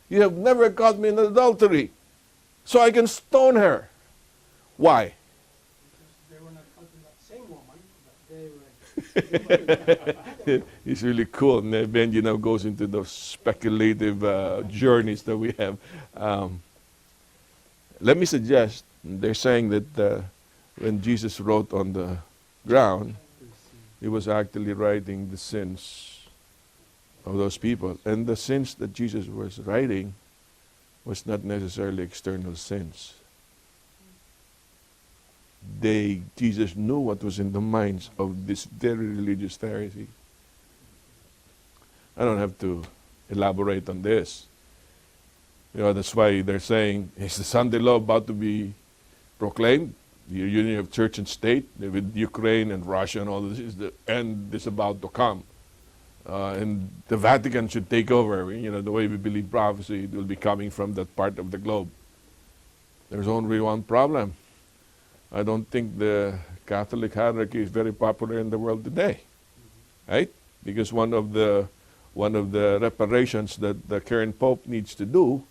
You have never caught me in adultery, so I can stone her? Why? They were not counting that same woman, but they were. It's really cool. And Ben, goes into those speculative journeys that we have. Let me suggest, they're saying that when Jesus wrote on the ground, he was actually writing the sins of those people. And the sins that Jesus was writing was not necessarily external sins. Jesus knew what was in the minds of this very religious Pharisee. I don't have to elaborate on this. That's why they're saying, is the Sunday law about to be proclaimed? The union of church and state with Ukraine and Russia and all this, is the end is about to come. And the Vatican should take over. The way we believe prophecy, it will be coming from that part of the globe. There's only one problem. I don't think the Catholic hierarchy is very popular in the world today, right? Because one of the reparations that the current Pope needs to do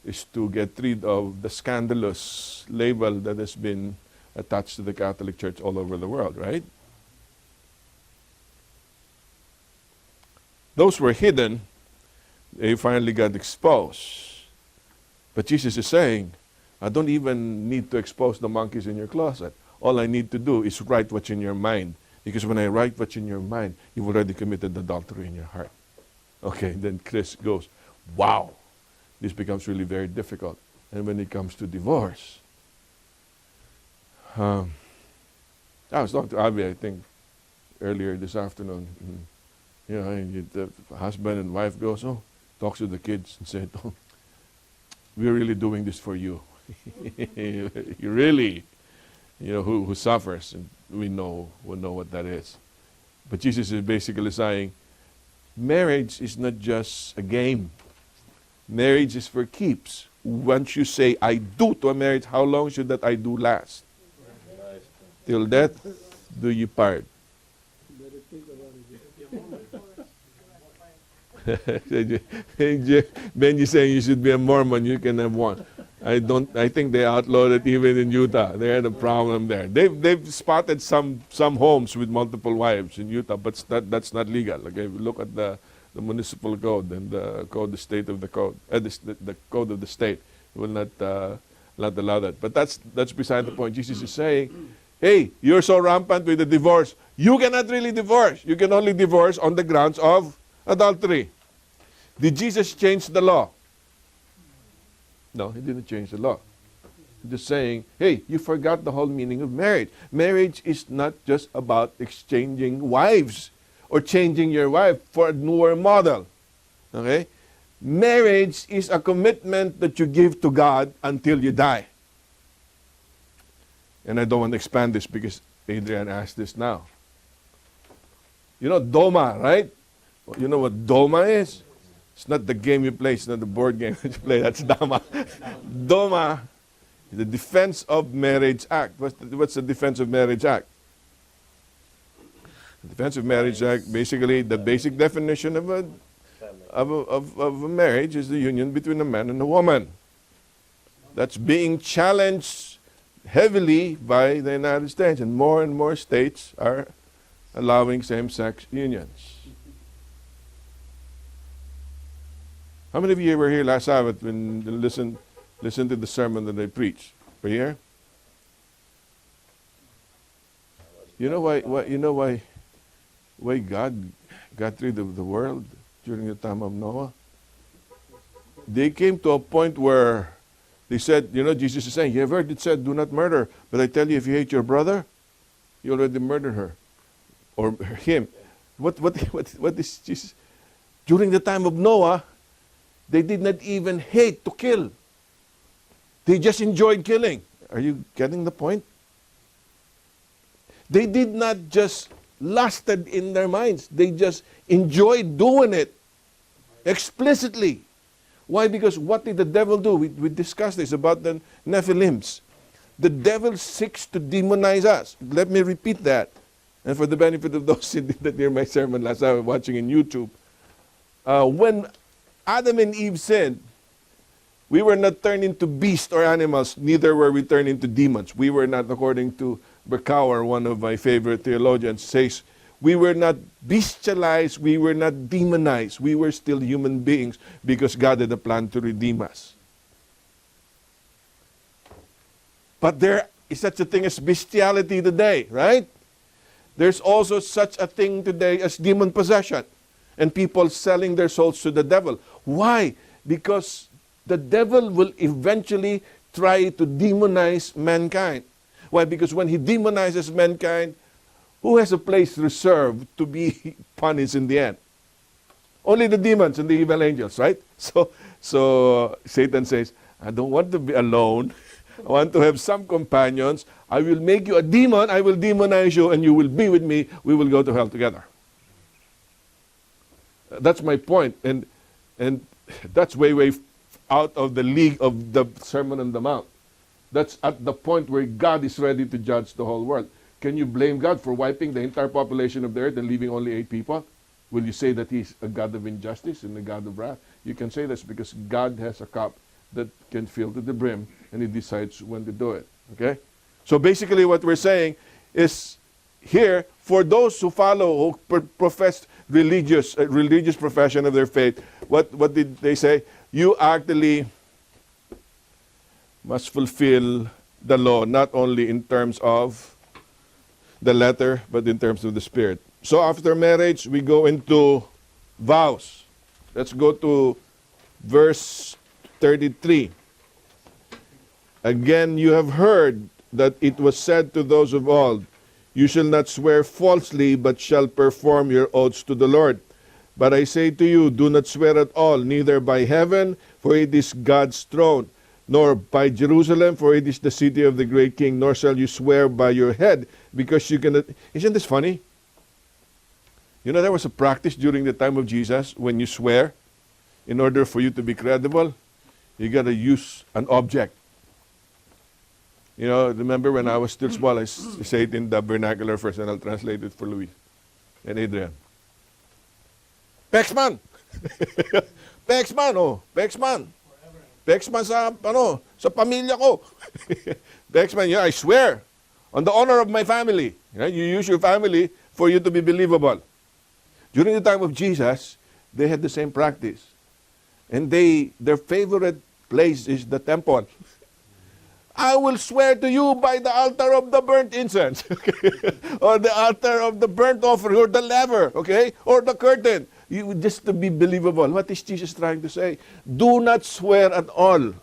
is to get rid of the scandalous label that has been attached to the Catholic Church all over the world, right? Those were hidden. They finally got exposed. But Jesus is saying, I don't even need to expose the monkeys in your closet. All I need to do is write what's in your mind. Because when I write what's in your mind, you've already committed adultery in your heart. Okay, then Chris goes, wow, this becomes really very difficult. And when it comes to divorce, I was talking to Abby, I think, earlier this afternoon. The husband and wife goes, talks to the kids and said, we're really doing this for you. You really, who suffers, and we know what that is. But Jesus is basically saying, marriage is not just a game. Marriage is for keeps. Once you say I do to a marriage, how long should that I do last? Till death do ye part? Better think about it. Benji saying you should be a Mormon, you can have one. I think they outlawed it even in Utah. They had a problem there. They've spotted some homes with multiple wives in Utah, but that's not legal. Okay, we look at the municipal code and the code, the state of the code, the code of the state will not allow that. But that's beside the point. Jesus is saying, hey, you're so rampant with the divorce. You cannot really divorce. You can only divorce on the grounds of adultery. Did Jesus change the law? No, he didn't change the law. He's just saying, hey, you forgot the whole meaning of marriage. Marriage is not just about exchanging wives or changing your wife for a newer model. Okay? Marriage is a commitment that you give to God until you die. And I don't want to expand this because Adrian asked this now. You know Doma, right? You know what Doma is? It's not the game you play. It's not the board game that you play. That's Dama. Doma is the Defense of Marriage Act. What's the Defense of Marriage Act? The Defense of Marriage Act, basically, the basic definition of a marriage is the union between a man and a woman. That's being challenged heavily by the United States, and more states are allowing same-sex unions. How many of you were here last Sabbath when you listened to the sermon that I preached? Were you here? You know why God got rid of the world during the time of Noah? They came to a point where they said, Jesus is saying, you have heard it said, do not murder. But I tell you, if you hate your brother, you already murdered her. Or him. What is Jesus? During the time of Noah, they did not even hate to kill. They just enjoyed killing. Are you getting the point? They did not just lusted in their minds. They just enjoyed doing it explicitly. Why? Because what did the devil do? We discussed this about the Nephilims. The devil seeks to demonize us. Let me repeat that. And for the benefit of those who did not hear my sermon last night watching in YouTube, when Adam and Eve sinned, we were not turned into beasts or animals, neither were we turned into demons. We were not, according to Berkauer, one of my favorite theologians, says, we were not bestialized, we were not demonized. We were still human beings because God had a plan to redeem us. But there is such a thing as bestiality today, right? There's also such a thing today as demon possession and people selling their souls to the devil. Why? Because the devil will eventually try to demonize mankind. Why? Because when he demonizes mankind, who has a place reserved to be punished in the end? Only the demons and the evil angels, right? So Satan says, I don't want to be alone. I want to have some companions. I will make you a demon. I will demonize you, and you will be with me. We will go to hell together. That's my point. And that's way out of the league of the Sermon on the Mount. That's at the point where God is ready to judge the whole world. Can you blame God for wiping the entire population of the earth and leaving only 8 people? Will you say that He's a God of injustice and a God of wrath? You can say this because God has a cup that can fill to the brim, and He decides when to do it. Okay? So basically what we're saying is here, for those who follow, who profess religious profession of their faith, what did they say? You actually must fulfill the law, not only in terms of the letter, but in terms of the spirit. So after marriage, we go into vows. Let's go to verse 33. Again, you have heard that it was said to those of old, you shall not swear falsely, but shall perform your oaths to the Lord. But I say to you, do not swear at all, neither by heaven, for it is God's throne, nor by Jerusalem, for it is the city of the great king, nor shall you swear by your head, because you cannot. Isn't this funny? You know, there was a practice during the time of Jesus when you swear, in order for you to be credible, you got to use an object. You know, remember when I was still small, I say it in the vernacular first, and I'll translate it for Louis and Adrian. Pexman! Pexman, oh. Pexman. Pexman sa, sa pamilya ko. Pexman, yeah, I swear, on the honor of my family. Right? You use your family for you to be believable. During the time of Jesus, they had the same practice. And their favorite place is the temple. I will swear to you by the altar of the burnt incense, okay? Or the altar of the burnt offering, or the laver, okay? Or the curtain. You just to be believable. What is Jesus trying to say? Do not swear at all.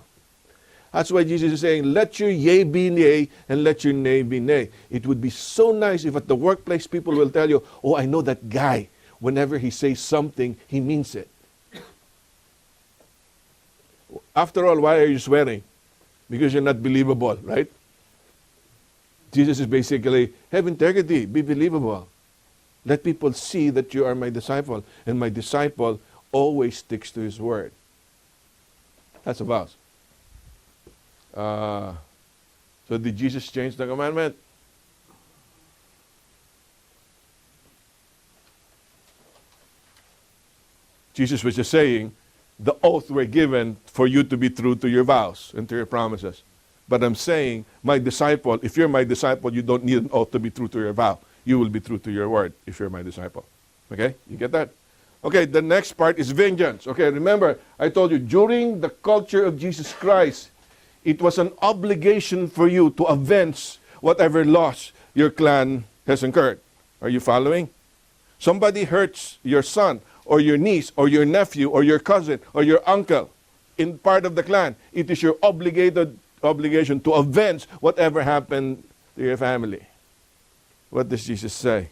That's why Jesus is saying, let your yea be yea and let your nay be nay. It would be so nice if at the workplace people will tell you, oh, I know that guy. Whenever he says something, he means it. After all, why are you swearing? Because you're not believable, right? Jesus is basically, have integrity, be believable. Let people see that you are my disciple, and my disciple always sticks to his word. That's a vow. So did Jesus change the commandment? Jesus was just saying, the oath were given for you to be true to your vows and to your promises. But I'm saying, my disciple, if you're my disciple, you don't need an oath to be true to your vow. You will be true to your word if you're my disciple. Okay? You get that? Okay, the next part is vengeance. Okay, remember, I told you, during the culture of Jesus Christ, it was an obligation for you to avenge whatever loss your clan has incurred. Are you following? Somebody hurts your son, or your niece, or your nephew, or your cousin, or your uncle in part of the clan. It is your obligation to avenge whatever happened to your family. What does Jesus say?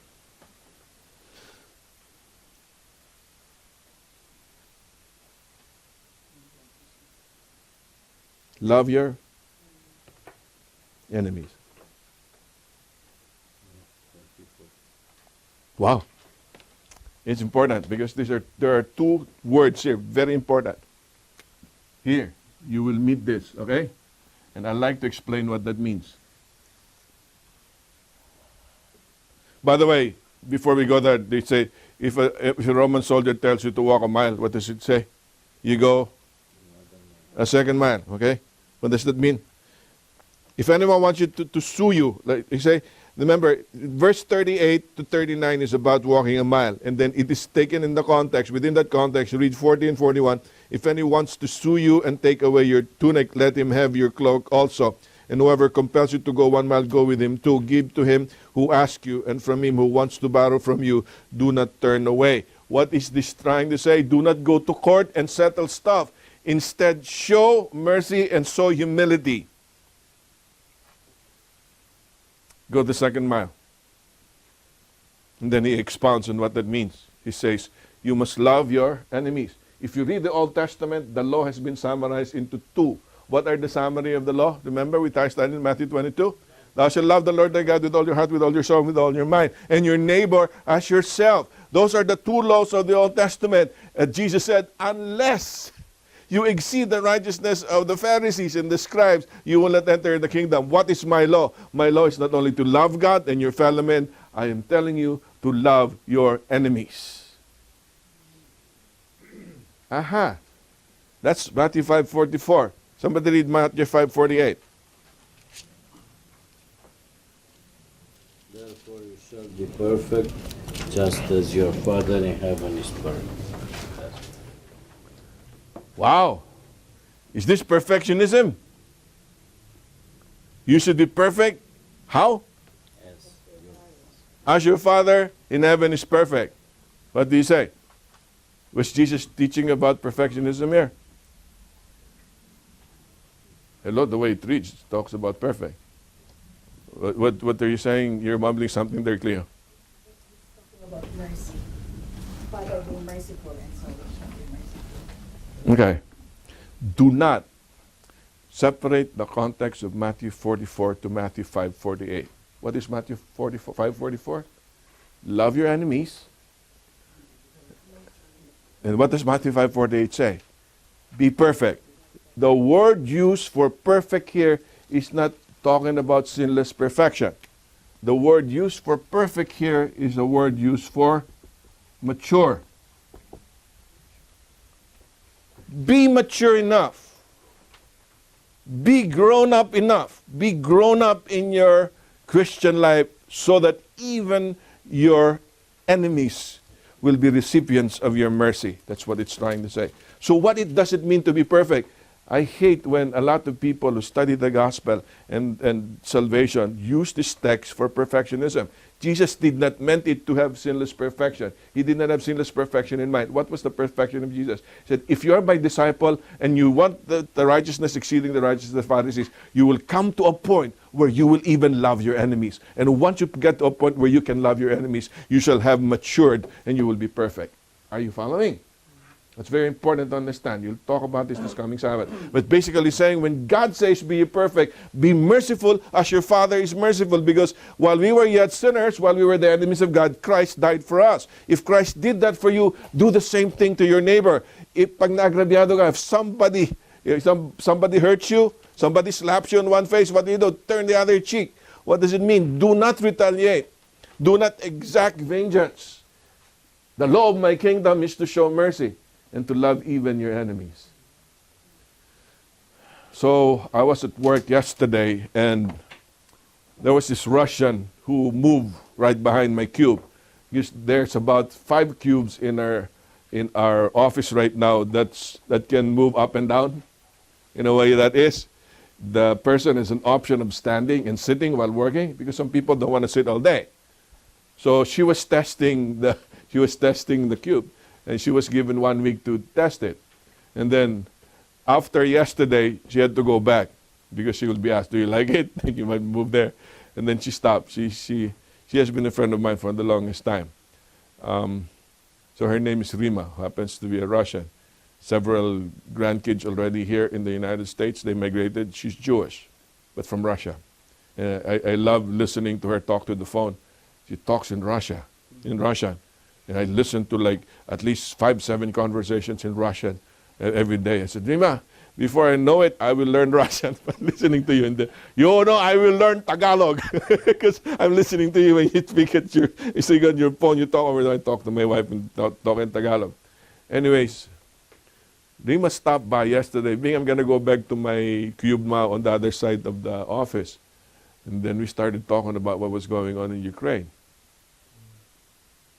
Love your enemies. Wow. It's important because there are two words here, very important. Here, you will meet this, okay? And I'd like to explain what that means. By the way, before we go there, they say, if a Roman soldier tells you to walk a mile, what does it say? You go a second mile, okay? What does that mean? If anyone wants you to sue you, like you say, remember, verse 38 to 39 is about walking a mile. And then it is taken in the context. Within that context, read 40 and 41. If anyone wants to sue you and take away your tunic, let him have your cloak also. And whoever compels you to go 1 mile, go with him too. Give to him who asks you, and from him who wants to borrow from you, do not turn away. What is this trying to say? Do not go to court and settle stuff. Instead, show mercy and show humility. Go the second mile. And then he expounds on what that means. He says, you must love your enemies. If you read the Old Testament, the law has been summarized into two. What are the summary of the law? Remember, we studied in Matthew 22. Thou shalt love the Lord thy God with all your heart, with all your soul, with all your mind, and your neighbor as yourself. Those are the two laws of the Old Testament. Jesus said, unless you exceed the righteousness of the Pharisees and the scribes, you will not enter the kingdom. What is my law? My law is not only to love God and your fellow men. I am telling you to love your enemies. Aha. That's Matthew 5:44. Somebody read Matthew 5:48. Therefore you shall be perfect, just as your Father in heaven is perfect. Wow. Is this perfectionism? You should be perfect. How? Yes. As your Father in heaven is perfect. What do you say? Was Jesus teaching about perfectionism here? Hello, the way it reads talks about perfect. What are you saying? You're mumbling something there, Cleo. Talking about mercy. Father, be merciful, and so we shall be merciful. Okay. Do not separate the context of Matthew 44 to Matthew 5:48. What is Matthew 5:44? Love your enemies. And what does Matthew 5:48 say? Be perfect. The word used for perfect here is not talking about sinless perfection. The word used for perfect here is a word used for mature. Be mature enough. Be grown up enough. Be grown up in your Christian life so that even your enemies will be recipients of your mercy. That's what it's trying to say. So what does it mean to be perfect? I hate when a lot of people who study the gospel and salvation use this text for perfectionism. Jesus did not meant it to have sinless perfection. He did not have sinless perfection in mind. What was the perfection of Jesus? He said, if you are my disciple and you want the righteousness exceeding the righteousness of the Pharisees, you will come to a point where you will even love your enemies. And once you get to a point where you can love your enemies, you shall have matured and you will be perfect. Are you following? That's very important to understand. You'll talk about this coming Sabbath. But basically saying when God says be ye perfect, be merciful as your Father is merciful. Because while we were yet sinners, while we were the enemies of God, Christ died for us. If Christ did that for you, do the same thing to your neighbor. If pag naagrabyado ka, if somebody hurts you, somebody slaps you on one face, what do? Turn the other cheek. What does it mean? Do not retaliate. Do not exact vengeance. The law of my kingdom is to show mercy and to love even your enemies. So I was at work yesterday and there was this Russian who moved right behind my cube. There's about 5 cubes in our office right now that can move up and down in a way that is. The person has an option of standing and sitting while working because some people don't want to sit all day. So she was testing the cube. And she was given 1 week to test it. And then after yesterday, she had to go back because she will be asked, do you like it? You might move there. And then she stopped. She has been a friend of mine for the longest time. So her name is Rima, who happens to be a Russian. Several grandkids already here in the United States. They migrated. She's Jewish, but from Russia. I love listening to her talk to the phone. She talks in Russian. And I listen to like at least 5-7 conversations in Russian every day. I said, Rima, before I know it, I will learn Russian by listening to you. And I will learn Tagalog because I'm listening to you when you speak on your phone. You talk over. I talk to my wife and talk in Tagalog. Anyways, Rima stopped by yesterday. Being I'm going to go back to my cube now on the other side of the office. And then we started talking about what was going on in Ukraine.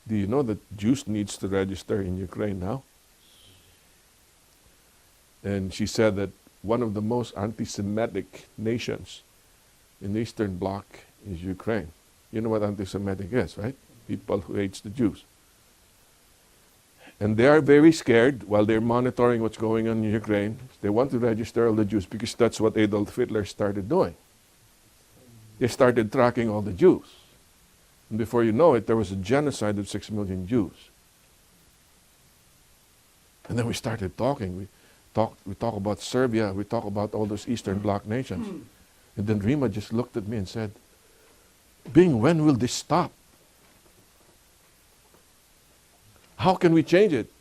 Do you know that Jews needs to register in Ukraine now? And she said that one of the most anti-Semitic nations in the Eastern Bloc is Ukraine. You know what anti-Semitic is, right? People who hate the Jews. And they are very scared while they're monitoring what's going on in Ukraine. They want to register all the Jews because that's what Adolf Hitler started doing. They started tracking all the Jews. And before you know it, there was a genocide of 6 million Jews. And then we started talking. We talk about Serbia. We talk about all those Eastern Bloc nations. And then Rima just looked at me and said, Bing, when will this stop? How can we change it?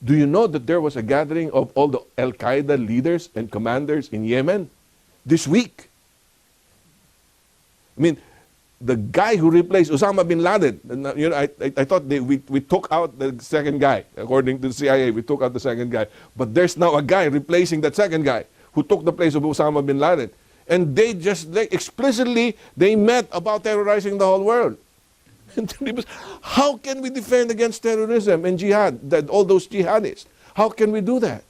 Do you know that there was a gathering of all the Al-Qaeda leaders and commanders in Yemen this week? I mean, the guy who replaced Osama bin Laden, I thought we took out the second guy. According to the CIA, we took out the second guy. But there's now a guy replacing that second guy who took the place of Osama bin Laden. And they explicitly met about terrorizing the whole world. How can we defend against terrorism and jihad, all those jihadists? How can we do that?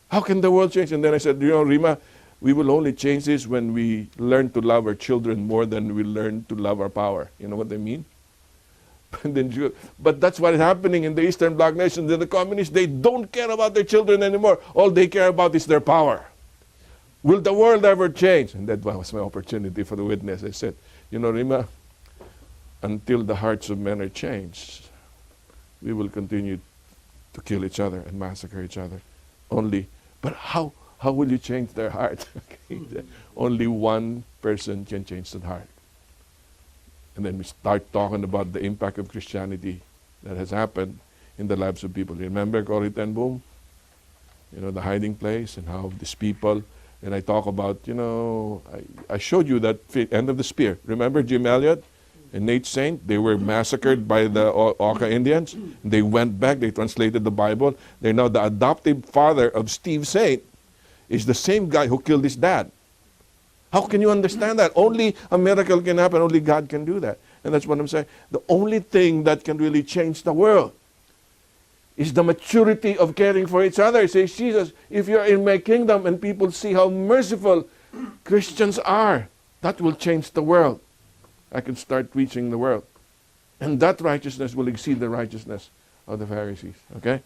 How can the world change? And then I said, Rima, we will only change this when we learn to love our children more than we learn to love our power. You know what I mean? But that's what's happening in the Eastern Bloc nations. The communists, they don't care about their children anymore. All they care about is their power. Will the world ever change? And that was my opportunity for the witness. I said, Rima, until the hearts of men are changed, we will continue to kill each other and massacre each other. But how will you change their heart? Only one person can change that heart. And then we start talking about the impact of Christianity that has happened in the lives of people. Remember Corrie ten Boom? The hiding place, and how these people And I talk about, I showed you that end of the spear. Remember Jim Elliot and Nate Saint? They were massacred by the Auca Indians. They went back, they translated the Bible. They're now the adoptive father of Steve Saint is the same guy who killed his dad. How can you understand that? Only a miracle can happen. Only God can do that. And that's what I'm saying. The only thing that can really change the world is the maturity of caring for each other. Says Jesus, if you're in my kingdom and people see how merciful Christians are, that will change the world. I can start reaching the world. And that righteousness will exceed the righteousness of the Pharisees. Okay?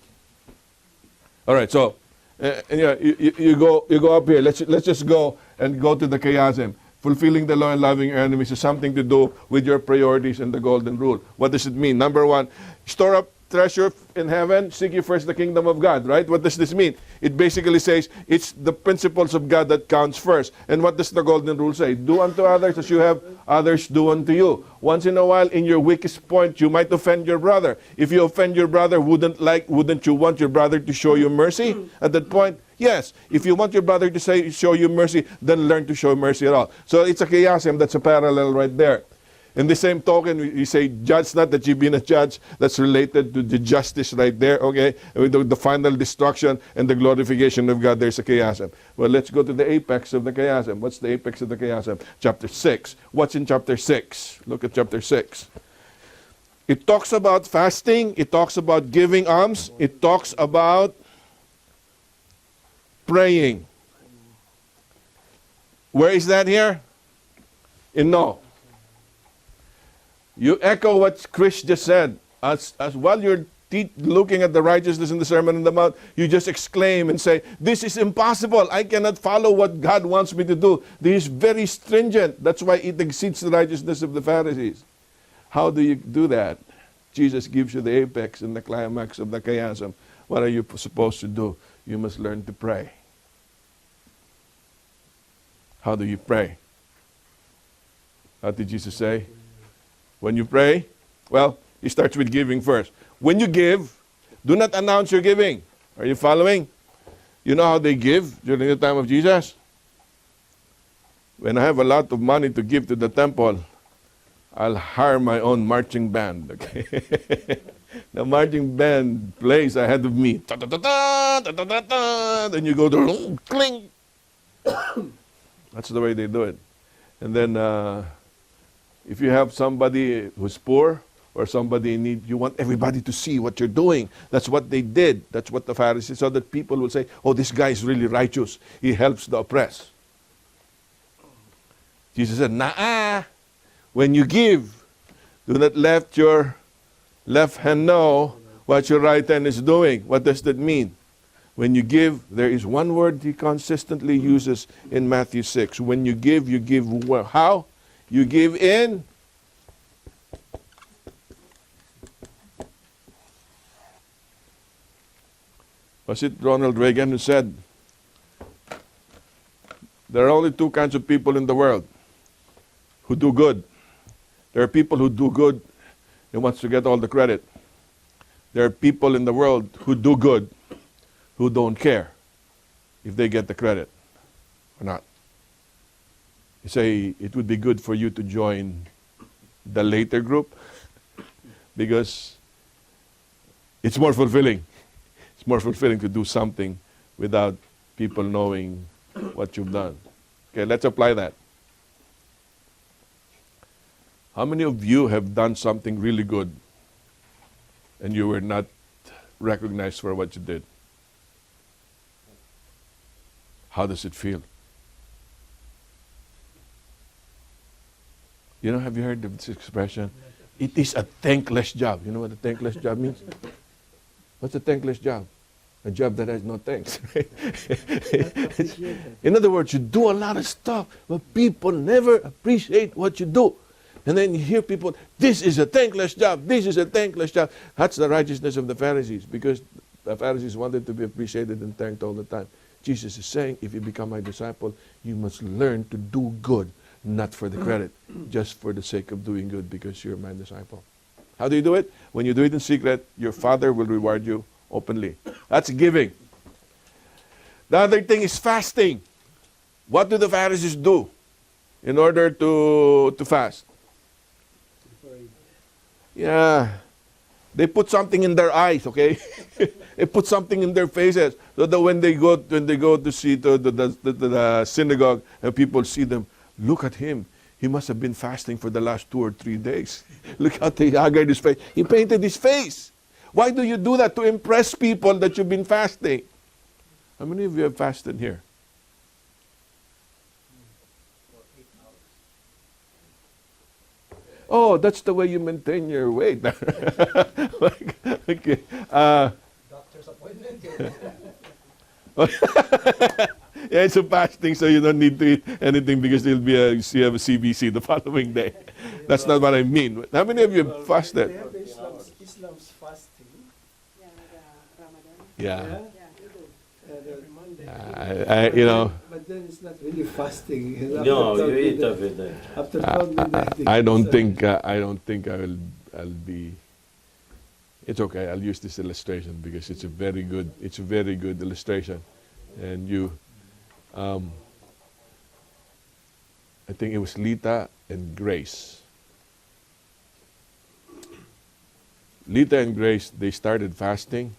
All right, so you go up here. Let's just go and go to the chiasm. Fulfilling the law and loving your enemies is something to do with your priorities and the golden rule. What does it mean? Number one, store up treasure in heaven, seek ye first the kingdom of God, right? What does this mean? It basically says it's the principles of God that counts first. And what does the golden rule say? Do unto others as you have others do unto you. Once in a while, in your weakest point, you might offend your brother. If you offend your brother, wouldn't you want your brother to show you mercy at that point? Yes. If you want your brother to show you mercy, then learn to show mercy at all. So it's a chiasm, that's a parallel right there. In the same token, we say, judge not that you've been a judge. That's related to the justice right there, okay? With the final destruction and the glorification of God, there's a chiasm. Well, let's go to the apex of the chiasm. What's the apex of the chiasm? Chapter 6. What's in chapter 6? Look at chapter 6. It talks about fasting. It talks about giving alms. It talks about praying. Where is that here? In no. You echo what Chris just said. As while you're looking at the righteousness in the Sermon on the Mount, you just exclaim and say, this is impossible. I cannot follow what God wants me to do. This is very stringent. That's why it exceeds the righteousness of the Pharisees. How do you do that? Jesus gives you the apex and the climax of the chiasm. What are you supposed to do? You must learn to pray. How do you pray? What did Jesus say? When you pray, well, it starts with giving first. When you give, do not announce your giving. Are you following? You know how they give during the time of Jesus? When I have a lot of money to give to the temple, I'll hire my own marching band. Okay? The marching band plays ahead of me. Ta, ta, ta, ta, ta, ta, ta, ta. Then you go to cling. That's the way they do it. And then if you have somebody who's poor or somebody in need, you want everybody to see what you're doing. That's what they did. That's what the Pharisees, so that people will say, oh, this guy is really righteous. He helps the oppressed. Jesus said, nah, when you give, do not let your left hand know what your right hand is doing. What does that mean? When you give, there is one word he consistently uses in Matthew 6. When you give well. How? You give in was it Ronald Reagan who said, there are only two kinds of people in the world who do good. There are people who do good and wants to get all the credit. There are people in the world who do good who don't care if they get the credit or not. You say it would be good for you to join the later group because it's more fulfilling. It's more fulfilling to do something without people knowing what you've done. Okay, let's apply that. How many of you have done something really good and you were not recognized for what you did? How does it feel? You know, have you heard of this expression? It is a thankless job. You know what a thankless job means? What's a thankless job? A job that has no thanks. In other words, you do a lot of stuff, but people never appreciate what you do. And then you hear people, this is a thankless job, this is a thankless job. That's the righteousness of the Pharisees, because the Pharisees wanted to be appreciated and thanked all the time. Jesus is saying, if you become my disciple, you must learn to do good, not for the credit, just for the sake of doing good, because you're my disciple. How do you do it? When you do it in secret, your Father will reward you openly. That's giving. The other thing is fasting. What do the Pharisees do in order to fast? Yeah. They put something in their eyes, okay? They put something in their faces so that when they go to see the synagogue and people see them, look at him. He must have been fasting for the last 2 or 3 days. Look how haggard his face. He painted his face. Why do you do that? To impress people that you've been fasting. How many of you have fasted here? Oh, that's the way you maintain your weight. Okay. Doctor's appointment. Yeah, it's a fasting, so you don't need to eat anything because you have a CBC the following day. That's not what I mean. How many of you have fasted? They have the Islam's fasting. Yeah, the Ramadan. Yeah. Yeah. Yeah, you do. Every Monday. But then it's not really fasting. No, you eat every day. After 12 midnight. I don't think I'll be. It's okay. I'll use this illustration because it's a very good illustration, and I think it was Lita and Grace. Lita and Grace, they started fasting,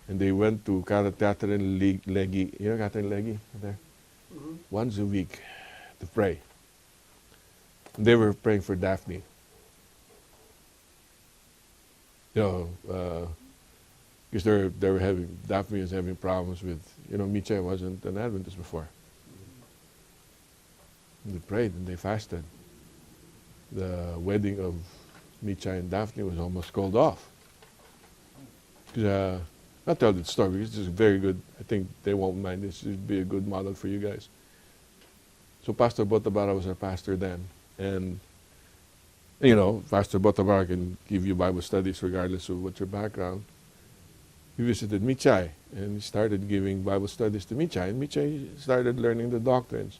and they went to Catherine Leggy. You know Catherine Leggy? There, once a week, to pray. They were praying for Daphne. Because they were having, Daphne was having problems with, Michai wasn't an Adventist before. And they prayed and they fasted. The wedding of Michai and Daphne was almost called off. I'll tell the story because it's very good. I think they won't mind. This would be a good model for you guys. So Pastor Botabara was our pastor then. And Pastor Botabara can give you Bible studies regardless of what your background. He visited Michai and he started giving Bible studies to Michai. And Michai started learning the doctrines.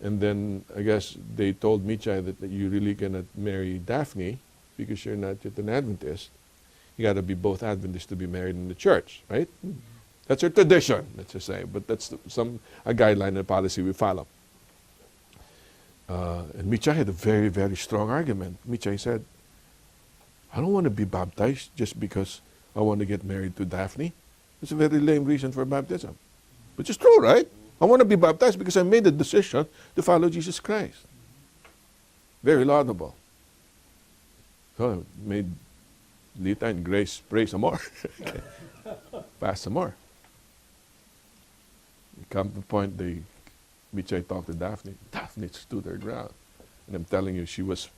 And then I guess they told Michai that you really cannot marry Daphne because you're not yet an Adventist. You got to be both Adventists to be married in the church, right? That's our tradition, let's just say. But that's a guideline and policy we follow. And Michai had a very, very strong argument. Michai said, I don't want to be baptized just because I want to get married to Daphne. It's a very lame reason for baptism. Which is true, right? I want to be baptized because I made a decision to follow Jesus Christ. Very laudable. So I made Lita and Grace pray some more. Fast some more. Come to the point, Michai talked to Daphne. Daphne stood her ground. And I'm telling you, she was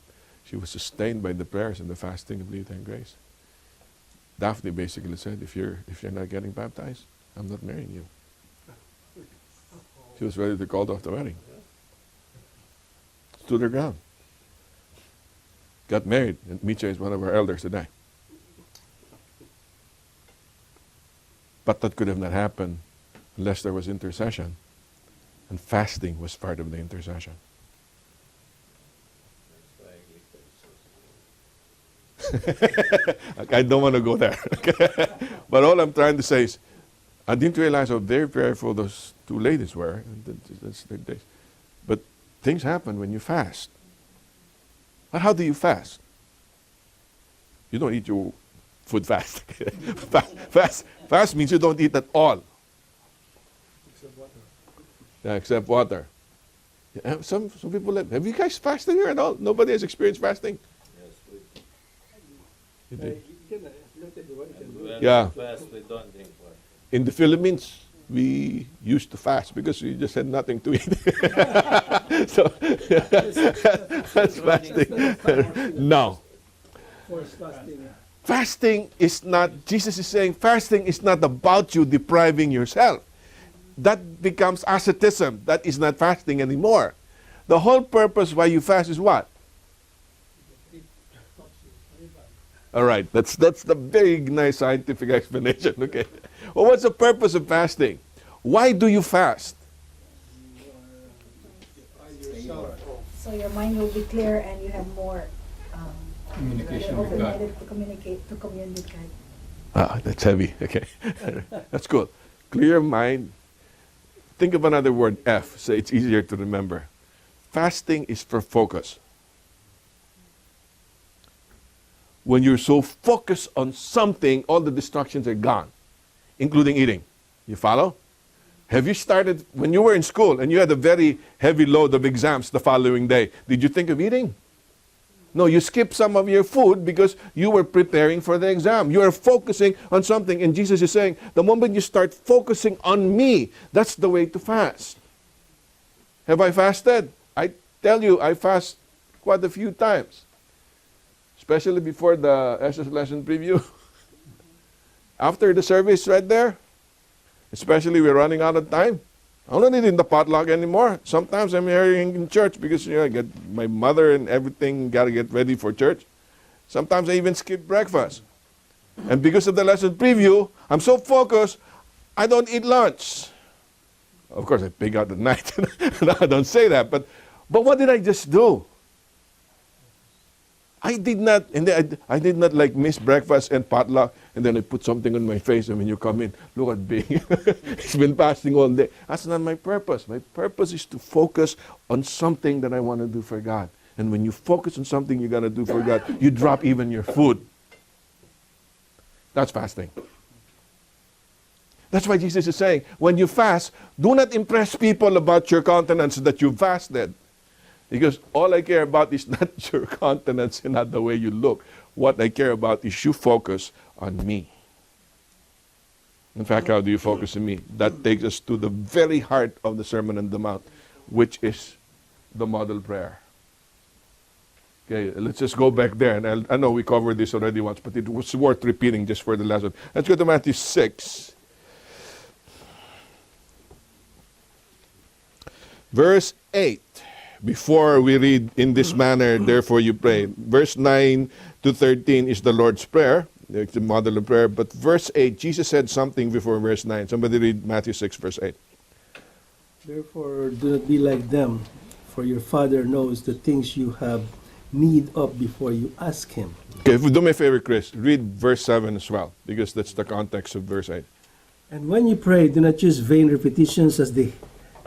sustained by the prayers and the fasting of Lita and Grace. Daphne basically said, if you're not getting baptized, I'm not marrying you. She was ready to call off the wedding. Stood her ground. Got married, and Michai is one of our elders today. But that could have not happened unless there was intercession. And fasting was part of the intercession. I don't want to go there. But all I'm trying to say is, I didn't realize how very prayerful those two ladies were. But things happen when you fast. And how do you fast? You don't eat your food fast. Fast means you don't eat at all. Except water. Yeah, except water. Yeah, some people have you guys fasted here at all? Nobody has experienced fasting? Yes, You did. You can, not everyone can do it. when Yeah. we fast, we don't drink water. In the Philippines, we used to fast because we just had nothing to eat. So that's fasting. No. Forced fasting. Fasting is not, Jesus is saying, fasting is not about you depriving yourself. That becomes asceticism. That is not fasting anymore. The whole purpose why you fast is what? All right, that's the very nice scientific explanation. Okay. Well, what's the purpose of fasting? Why do you fast? So your mind will be clear and you have more Communication you're with God. open-minded to communicate, to commune with God. Ah, that's heavy. Okay. That's good. Clear mind, Think of another word, F, so it's easier to remember. Fasting is for focus. When you're so focused on something, all the distractions are gone, including eating. You follow? Have you started, when you were in school and you had a very heavy load of exams the following day, did you think of eating? No, you skipped some of your food because you were preparing for the exam. You are focusing on something, and Jesus is saying, the moment you start focusing on me, that's the way to fast. Have I fasted? I tell you, I fast quite a few times, especially before the SS lesson preview. After the service right there, especially we're running out of time. I'm not eating the potluck anymore. Sometimes I'm here in church because I get my mother and everything, got to get ready for church. Sometimes I even skip breakfast. And because of the lesson preview, I'm so focused, I don't eat lunch. Of course, I pig out at night. No, I don't say that. But what did I just do? I did not like miss breakfast and potluck, and then I put something on my face, and when you come in, look at Bing. He's been fasting all day. That's not my purpose. My purpose is to focus on something that I want to do for God. And when you focus on something you're going to do for God, you drop even your food. That's fasting. That's why Jesus is saying, when you fast, do not impress people about your countenance that you fasted. Because all I care about is not your countenance and not the way you look. What I care about is you focus on me. In fact, how do you focus on me? That takes us to the very heart of the Sermon on the Mount, which is the model prayer. Okay, let's just go back there. And I know we covered this already once, but it was worth repeating just for the lesson. Let's go to Matthew 6. Verse 8. Before we read in this manner, therefore you pray. Verse 9 to 13 is the Lord's Prayer. It's the model of prayer. But verse 8, Jesus said something before verse 9. Somebody read Matthew 6, verse 8. Therefore, do not be like them, for your Father knows the things you have need of before you ask Him. Okay, do me a favor, Chris. Read verse 7 as well, because that's the context of verse 8. And when you pray, do not use vain repetitions as the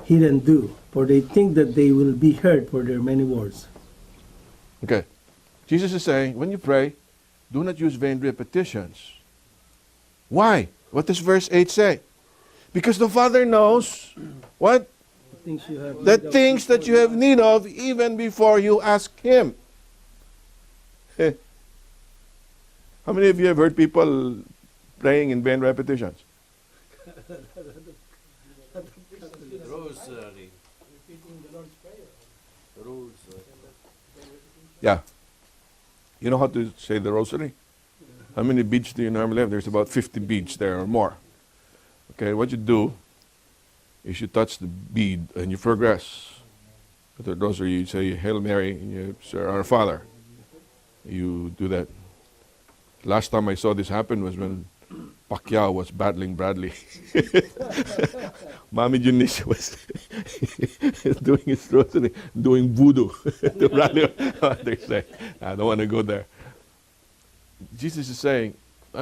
heathen do, for they think that they will be heard for their many words. Okay. Jesus is saying, when you pray, do not use vain repetitions. Why? What does verse 8 say? Because the Father knows what? The things that you have need of even before you ask Him. How many of you have heard people praying in vain repetitions? Rosary. Yeah. You know how to say the rosary? How many beads do you normally have? There's about 50 beads there or more. Okay, what you do is you touch the bead and you progress. With the rosary, you say, Hail Mary, and you say, Our Father. You do that. Last time I saw this happen was when Pacquiao was battling Bradley. Mami Junice was doing his rosary, doing voodoo. To Bradley, they say, I don't want to go there. Jesus is saying,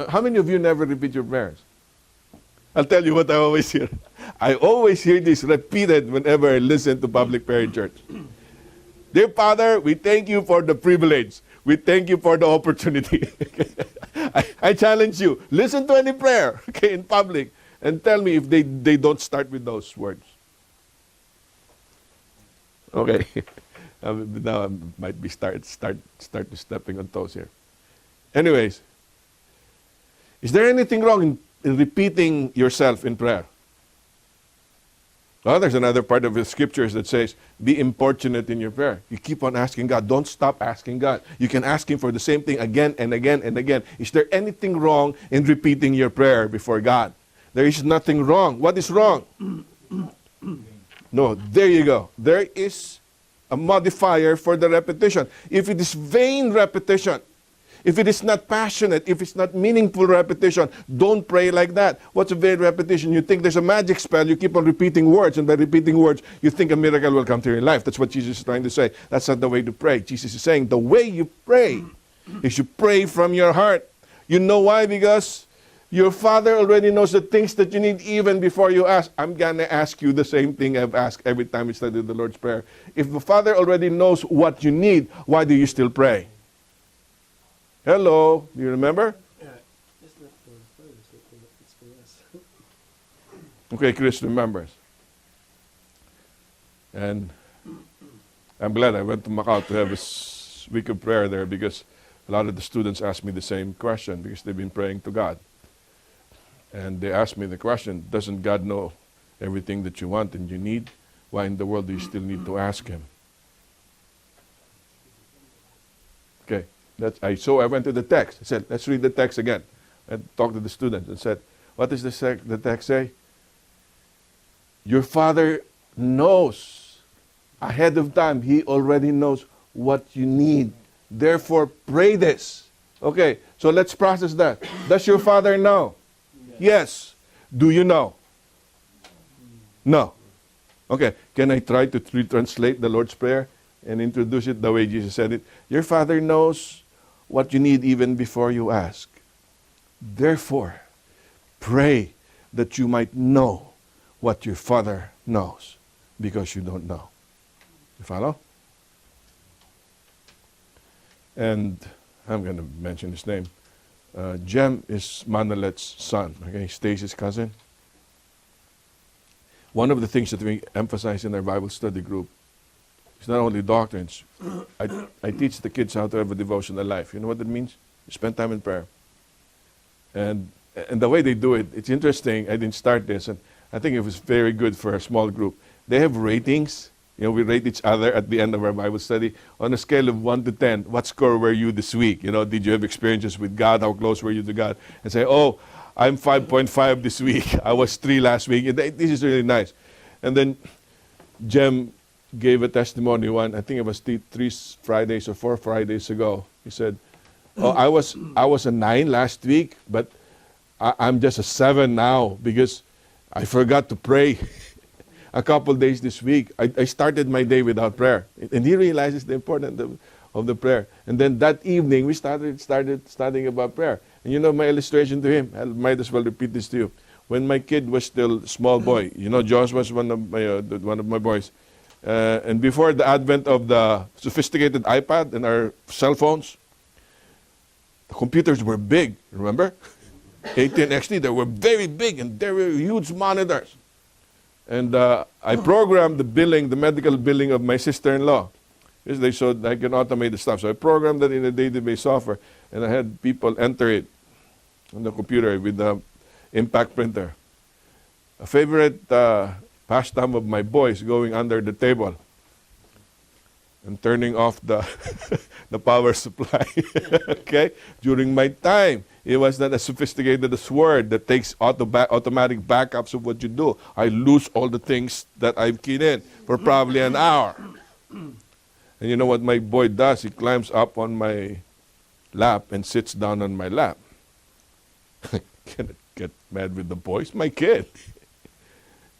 how many of you never repeat your prayers? I'll tell you what I always hear. I always hear this repeated whenever I listen to public prayer in church. Dear Father, we thank you for the privilege. We thank you for the opportunity. I challenge you, listen to any prayer, okay, in public, and tell me if they don't start with those words. Okay. Now I might be start to stepping on toes here. Anyways, is there anything wrong in repeating yourself in prayer? Well, there's another part of the scriptures that says, be importunate in your prayer. You keep on asking God. Don't stop asking God. You can ask Him for the same thing again and again and again. Is there anything wrong in repeating your prayer before God? There is nothing wrong. What is wrong? No, there you go. There is a modifier for the repetition. If it is vain repetition, if it is not passionate, if it's not meaningful repetition, don't pray like that. What's a vain repetition? You think there's a magic spell, you keep on repeating words, and by repeating words, you think a miracle will come to your life. That's what Jesus is trying to say. That's not the way to pray. Jesus is saying the way you pray is you pray from your heart. You know why? Because Your Father already knows the things that you need even before you ask. I'm going to ask you the same thing I've asked every time we study the Lord's Prayer. If the Father already knows what you need, why do you still pray? Hello, do you remember? It's not for others, it's for us. Okay, Chris remembers. And I'm glad I went to Macau to have a week of prayer there, because a lot of the students asked me the same question because they've been praying to God. And they asked me the question, doesn't God know everything that you want and you need? Why in the world do you still need to ask Him? Okay, so I went to the text. I said, let's read the text again. I talked to the students and said, what does the text say? Your Father knows ahead of time. He already knows what you need. Therefore, pray this. Okay, so let's process that. Does your Father know? Yes. Do you know? No. Okay, can I try to retranslate the Lord's Prayer and introduce it the way Jesus said it? Your Father knows what you need even before you ask. Therefore, pray that you might know what your Father knows, because you don't know. You follow? And I'm going to mention his name. Jem is Manolet's son, okay, Stacy's cousin. One of the things that we emphasize in our Bible study group is not only doctrines. I teach the kids how to have a devotional life. You know what that means? You spend time in prayer. And the way they do it, it's interesting. I didn't start this, and I think it was very good for a small group. They have ratings. You know, we rate each other at the end of our Bible study on a scale of 1 to 10. What score were you this week? You know, did you have experiences with God? How close were you to God? And say, oh, I'm 5.5 this week. I was 3 last week. This is really nice. And then Jem gave a testimony I think it was 3 Fridays or 4 Fridays ago. He said, oh, I was a 9 last week, but I'm just a 7 now because I forgot to pray. A couple days this week, I started my day without prayer. And he realizes the importance of the prayer. And then that evening, we started studying about prayer. And you know my illustration to him? I might as well repeat this to you. When my kid was still a small boy, you know, Josh was one of my boys. And before the advent of the sophisticated iPad and our cell phones, the computers were big, remember? AT&XT, they were very big, and they were huge monitors. And I programmed the medical billing of my sister-in-law. Because they showed I can automate the stuff. So I programmed that in a database software, and I had people enter it on the computer with the impact printer. A favorite pastime of my boys going under the table and turning off the the power supply. Okay? During my time, it was not as sophisticated as Word that takes automatic backups of what you do. I lose all the things that I've keyed in for probably an hour. And you know what my boy does? He climbs up on my lap and sits down on my lap. Can I get mad with the boys? My kid.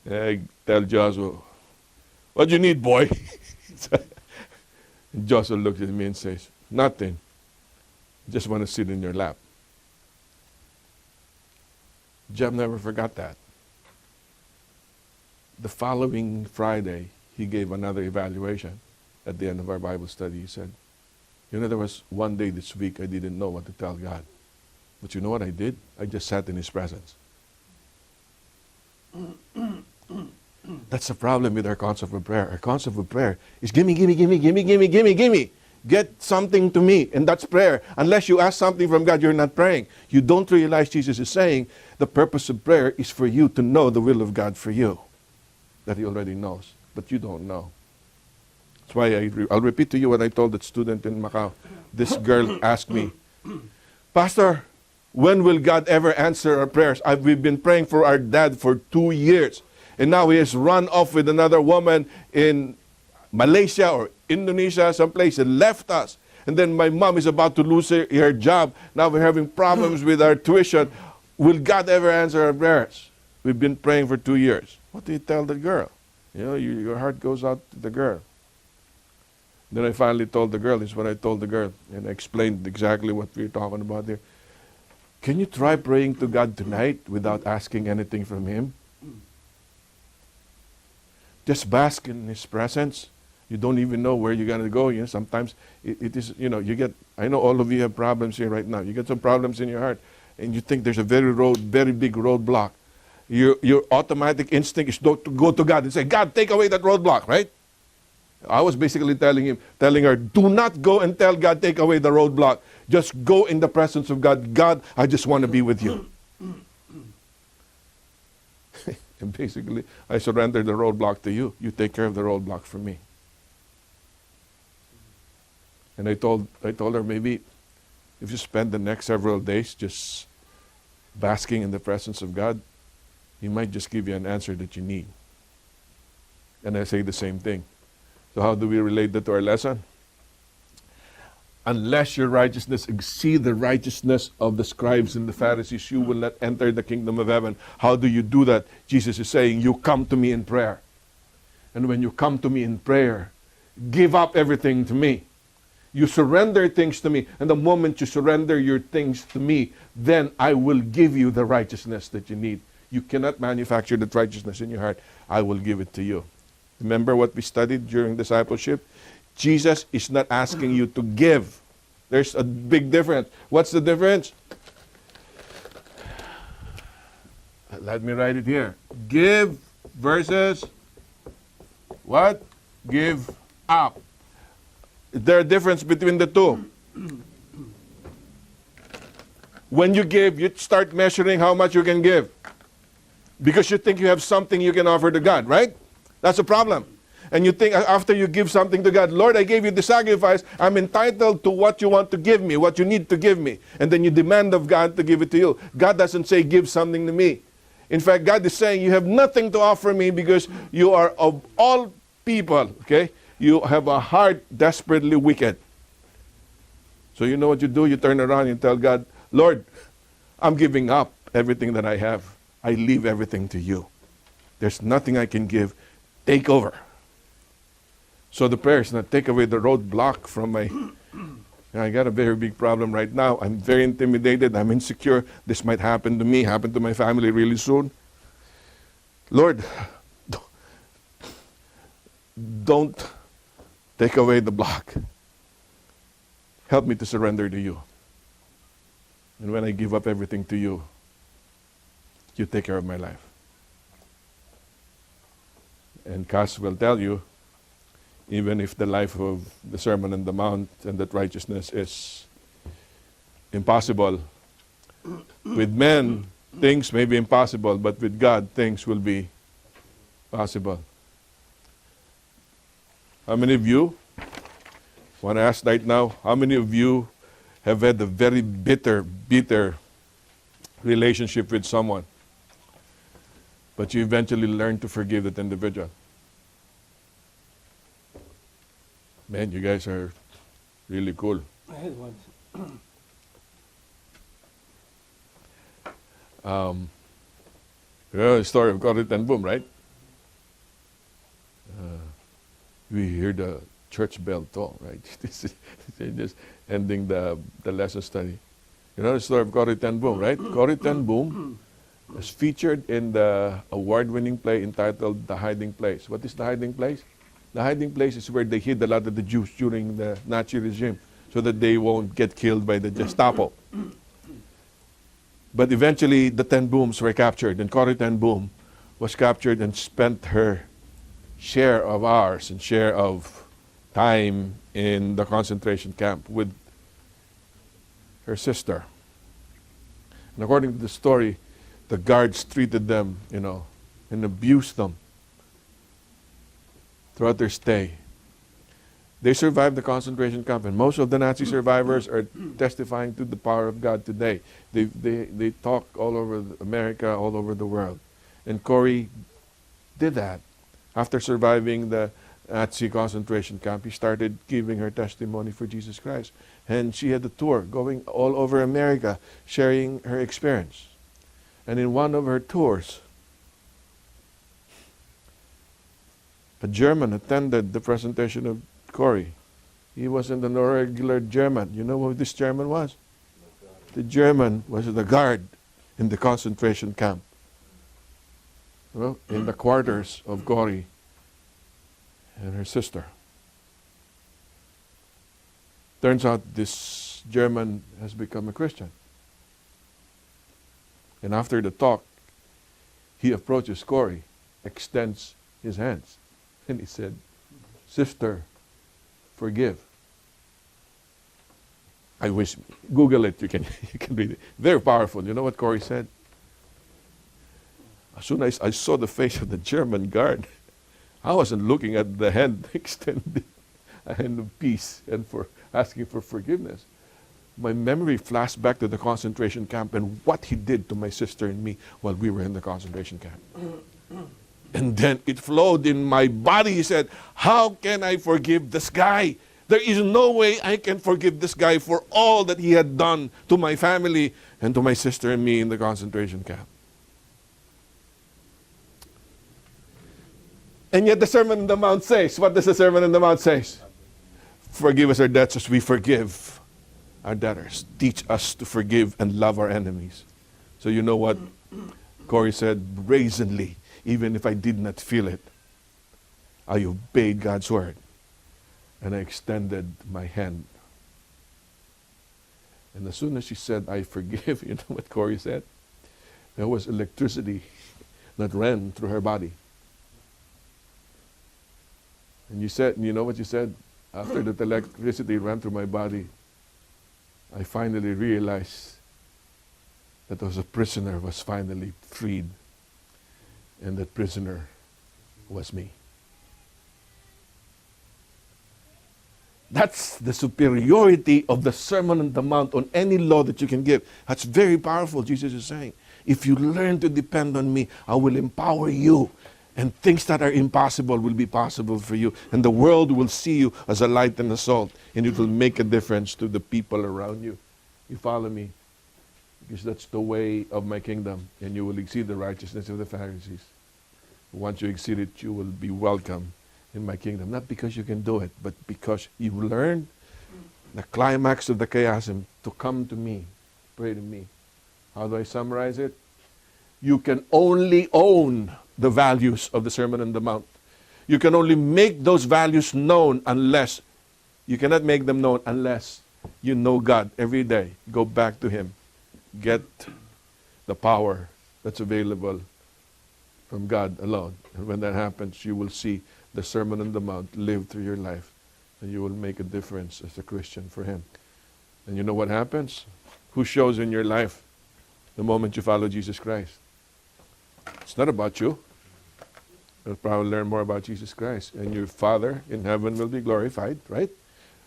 I tell Joshua, what do you need, boy? And Joshua looks at me and says, nothing. Just want to sit in your lap. Jem never forgot that. The following Friday, he gave another evaluation at the end of our Bible study. He said, you know, there was one day this week I didn't know what to tell God. But you know what I did? I just sat in His presence. That's the problem with our concept of prayer. Our concept of prayer is gimme, gimme, gimme, gimme, gimme, gimme, gimme. Get something to me, and that's prayer. Unless you ask something from God, you're not praying. You don't realize Jesus is saying the purpose of prayer is for you to know the will of God for you, that He already knows, but you don't know. That's why I'll repeat to you what I told that student in Macau. This girl asked me, Pastor, when will God ever answer our prayers? We've been praying for our dad for 2 years. And now he has run off with another woman in Malaysia or Indonesia, someplace, and left us. And then my mom is about to lose her job. Now we're having problems with our tuition. Will God ever answer our prayers? We've been praying for 2 years. What do you tell the girl? You know, your heart goes out to the girl. Then I finally told the girl, this is what I told the girl, and I explained exactly what we were talking about here. Can you try praying to God tonight without asking anything from Him? Just bask in His presence. You don't even know where you're going to go. Sometimes it is, you get, I know all of you have problems here right now. You get some problems in your heart, and you think there's a very big roadblock. Your automatic instinct is to go to God and say, God, take away that roadblock, right? I was basically telling her, do not go and tell God, take away the roadblock. Just go in the presence of God. God, I just want to be with you. And basically, I surrender the roadblock to you. You take care of the roadblock for me. And I told her, maybe if you spend the next several days just basking in the presence of God, He might just give you an answer that you need. And I say the same thing. So how do we relate that to our lesson? Unless your righteousness exceed the righteousness of the scribes and the Pharisees, you will not enter the kingdom of heaven. How do you do that? Jesus is saying, you come to me in prayer. And when you come to me in prayer, give up everything to me. You surrender things to me. And the moment you surrender your things to me, then I will give you the righteousness that you need. You cannot manufacture that righteousness in your heart. I will give it to you. Remember what we studied during discipleship? Jesus is not asking you to give. There's a big difference. What's the difference? Let me write it here. Give versus what? Give up. Is there a difference between the two? When you give, you start measuring how much you can give. Because you think you have something you can offer to God, right? That's a problem. And you think after you give something to God, Lord, I gave you the sacrifice. I'm entitled to what you want to give me, what you need to give me. And then you demand of God to give it to you. God doesn't say, give something to me. In fact, God is saying, you have nothing to offer me because you are of all people, okay? You have a heart desperately wicked. So you know what you do? You turn around and tell God, Lord, I'm giving up everything that I have. I leave everything to you. There's nothing I can give. Take over. So the prayer is not take away the roadblock from my... I got a very big problem right now. I'm very intimidated. I'm insecure. This might happen to me, happen to my family really soon. Lord, don't take away the block. Help me to surrender to you. And when I give up everything to you, you take care of my life. And Cass will tell you, even if the life of the Sermon on the Mount and that righteousness is impossible, with men, things may be impossible, but with God, things will be possible. How many of you, I want to ask right now, how many of you have had a very bitter relationship with someone, but you eventually learn to forgive that individual? Man, you guys are really cool. I had one. You know the story of Corrie ten Boom, right? We hear the church bell toll, right? This is just ending the lesson study. You know the story of Corrie ten Boom, right? Corrie ten Boom was featured in the award-winning play entitled The Hiding Place. What is The Hiding Place? The hiding place is where they hid a lot of the Jews during the Nazi regime so that they won't get killed by the Gestapo. But eventually the ten Booms were captured, and Corrie ten Boom was captured and spent her share of hours and share of time in the concentration camp with her sister. And according to the story, the guards treated them, and abused them throughout their stay. They survived the concentration camp, and most of the Nazi survivors are testifying to the power of God today. They talk all over America, all over the world. And Corrie did that. After surviving the Nazi concentration camp, he started giving her testimony for Jesus Christ. And she had a tour going all over America, sharing her experience. And in one of her tours, a German attended the presentation of Corrie. He wasn't an regular German. You know who this German was? the German was the guard in the concentration camp. Well, in the quarters of Corrie and her sister. Turns out this German has become a Christian. And after the talk, he approaches Corrie, extends his hands, and he said, "Sister, forgive." I wish, Google it, you can read it. Very powerful. You know what Corrie said? As soon as I saw the face of the German guard, I wasn't looking at the hand extended, a hand of peace and for asking for forgiveness. My memory flashed back to the concentration camp and what he did to my sister and me while we were in the concentration camp. And then it flowed in my body. He said, how can I forgive this guy? There is no way I can forgive this guy for all that he had done to my family and to my sister and me in the concentration camp. And yet the Sermon on the Mount says, what does the Sermon on the Mount say? Forgive us our debts as we forgive our debtors. Teach us to forgive and love our enemies. So you know what Corrie said? Brazenly, even if I did not feel it, I obeyed God's word. And I extended my hand. And as soon as she said, I forgive, you know what Corrie said? There was electricity that ran through her body. And you know what you said? After that electricity ran through my body, I finally realized that a prisoner was finally freed. And that prisoner was me. That's the superiority of the Sermon on the Mount on any law that you can give. That's very powerful, Jesus is saying. If you learn to depend on me, I will empower you. And things that are impossible will be possible for you. And the world will see you as a light and a salt. And it will make a difference to the people around you. You follow me? Because that's the way of my kingdom. And you will exceed the righteousness of the Pharisees. Once you exceed it, you will be welcome in my kingdom. Not because you can do it, but because you learn the climax of the chiasm to come to me. Pray to me. How do I summarize it? You can only own the values of the Sermon on the Mount. You can only make those values known unless, you cannot make them known unless you know God every day. Go back to Him. Get the power that's available from God alone. And when that happens, you will see the Sermon on the Mount live through your life. And you will make a difference as a Christian for Him. And you know what happens? Who shows in your life the moment you follow Jesus Christ? It's not about you. You'll probably learn more about Jesus Christ. And your Father in heaven will be glorified, right?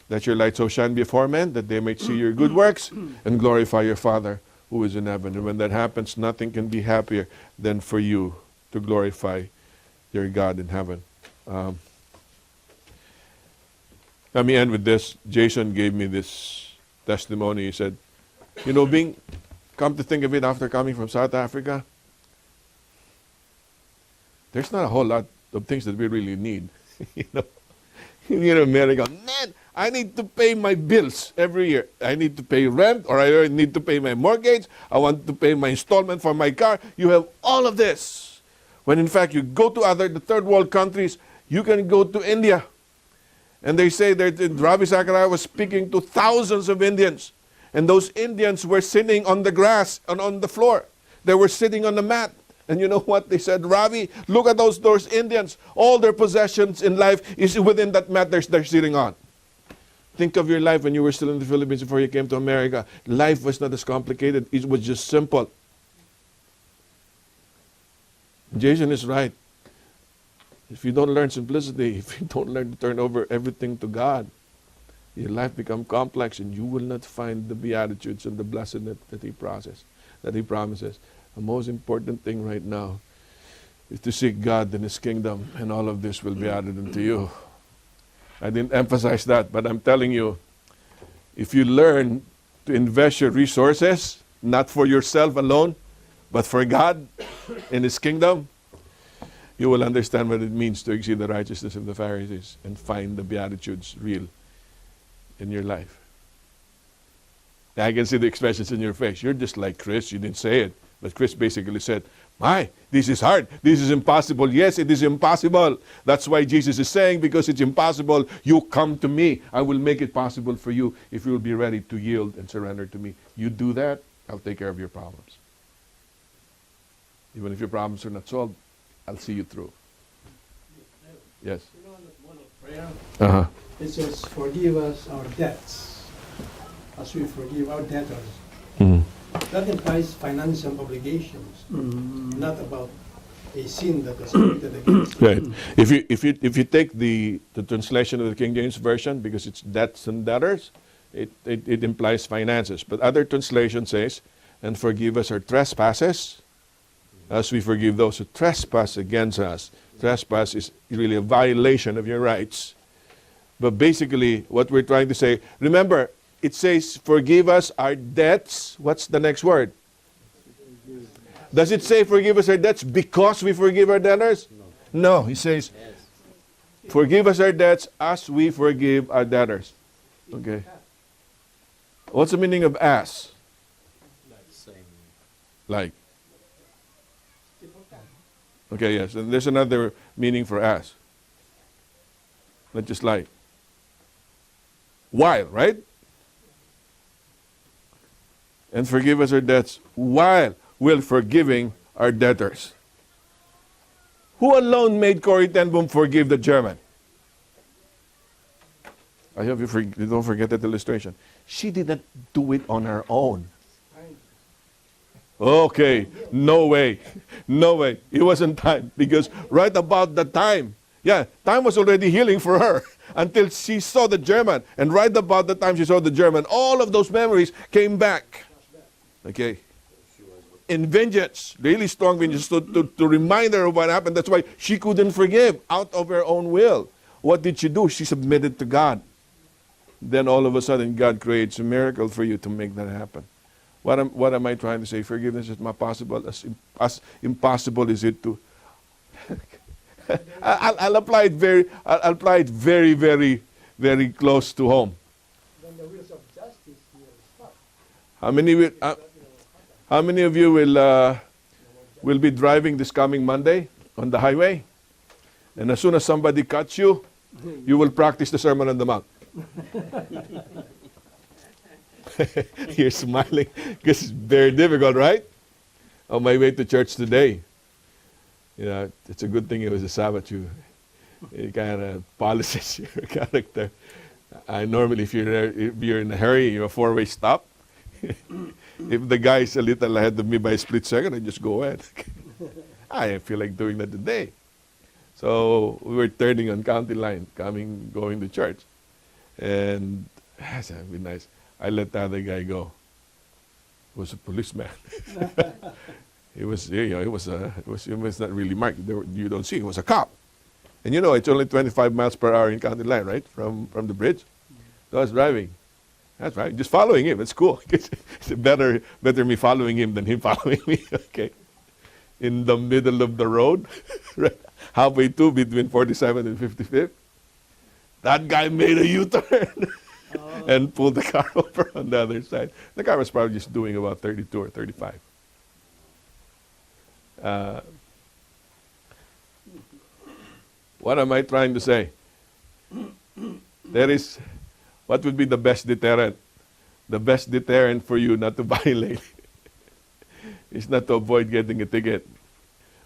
Let your light so shine before men that they may see your good works and glorify your Father who is in heaven. And when that happens, nothing can be happier than for you to glorify your God in heaven. Let me end with this. Jason gave me this testimony. He said, you know, come to think of it, after coming from South Africa, there's not a whole lot of things that we really need. You know, in America, man, I need to pay my bills every year. I need to pay rent, or I need to pay my mortgage. I want to pay my installment for my car. You have all of this. When in fact, you go to the third world countries, you can go to India. And they say that Ravi Zachariah was speaking to thousands of Indians. And those Indians were sitting on the grass and on the floor. They were sitting on the mat. And you know what? They said, Ravi, look at those Indians. All their possessions in life is within that mat they're sitting on. Think of your life when you were still in the Philippines before you came to America. Life was not as complicated. It was just simple. Jason is right. If you don't learn simplicity, if you don't learn to turn over everything to God, your life becomes complex and you will not find the Beatitudes and the blessedness that He promises. The most important thing right now is to seek God and His kingdom, and all of this will be added unto you. I didn't emphasize that, but I'm telling you, if you learn to invest your resources, not for yourself alone, but for God and His kingdom, you will understand what it means to exceed the righteousness of the Pharisees and find the Beatitudes real in your life. I can see the expressions in your face. You're just like Chris. You didn't say it. But Chris basically said, my, this is hard. This is impossible. Yes, it is impossible. That's why Jesus is saying, because it's impossible, you come to me. I will make it possible for you if you will be ready to yield and surrender to me. You do that, I'll take care of your problems. Even if your problems are not solved, I'll see you through. Yes. You know, in the model prayer, Uh-huh. it says, forgive us our debts as we forgive our debtors. Mhm. That implies financial obligations, not about a sin that was committed against you. Right. If you take the translation of the King James Version, because it's debts and debtors, it implies finances. But other translation says, and forgive us our trespasses, as we forgive those who trespass against us. Trespass is really a violation of your rights. But basically, what we're trying to say, remember, it says, forgive us our debts. What's the next word? Does it say forgive us our debts because we forgive our debtors? No, he says, forgive us our debts as we forgive our debtors. Okay. What's the meaning of as? Like. Okay, yes. And there's another meaning for as. Not just like. While, right? And forgive us our debts while we're forgiving our debtors. Who alone made Corrie ten Boom forgive the German? I hope you don't forget that illustration. She didn't do it on her own. Okay, no way. No way. It wasn't time. Because right about the time, time was already healing for her until she saw the German. And right about the time she saw the German, all of those memories came back. Okay. In vengeance, really strong vengeance, to remind her of what happened. That's why she couldn't forgive out of her own will. What did she do? She submitted to God. Then all of a sudden, God creates a miracle for you to make that happen. What am I trying to say? Forgiveness is not possible. As impossible is it to. I'll apply it very, very, very close to home. When the wheels of justice will stop. How many of you will be driving this coming Monday on the highway? And as soon as somebody cuts you, you will practice the Sermon on the Mount. You're smiling because it's very difficult, right? On my way to church today, it's a good thing it was a Sabbath. You kind of polishes your character. I normally, if you're in a hurry, you're a four-way stop. If the guy is a little ahead of me by a split second, I just go ahead. I feel like doing that today. So we were turning on County Line, going to church, and I said, it'd be nice. I let the other guy go. He was a policeman. It was not really marked. You don't see. It was a cop. And it's only 25 miles per hour in County Line, right? From the bridge. So I was driving. That's right. Just following him. It's cool. It's better me following him than him following me. Okay. In the middle of the road, right? Halfway between 47 and 55th, that guy made a U-turn and pulled the car over on the other side. The car was probably just doing about 32 or 35. What am I trying to say? What would be the best deterrent? The best deterrent for you not to violate is not to avoid getting a ticket.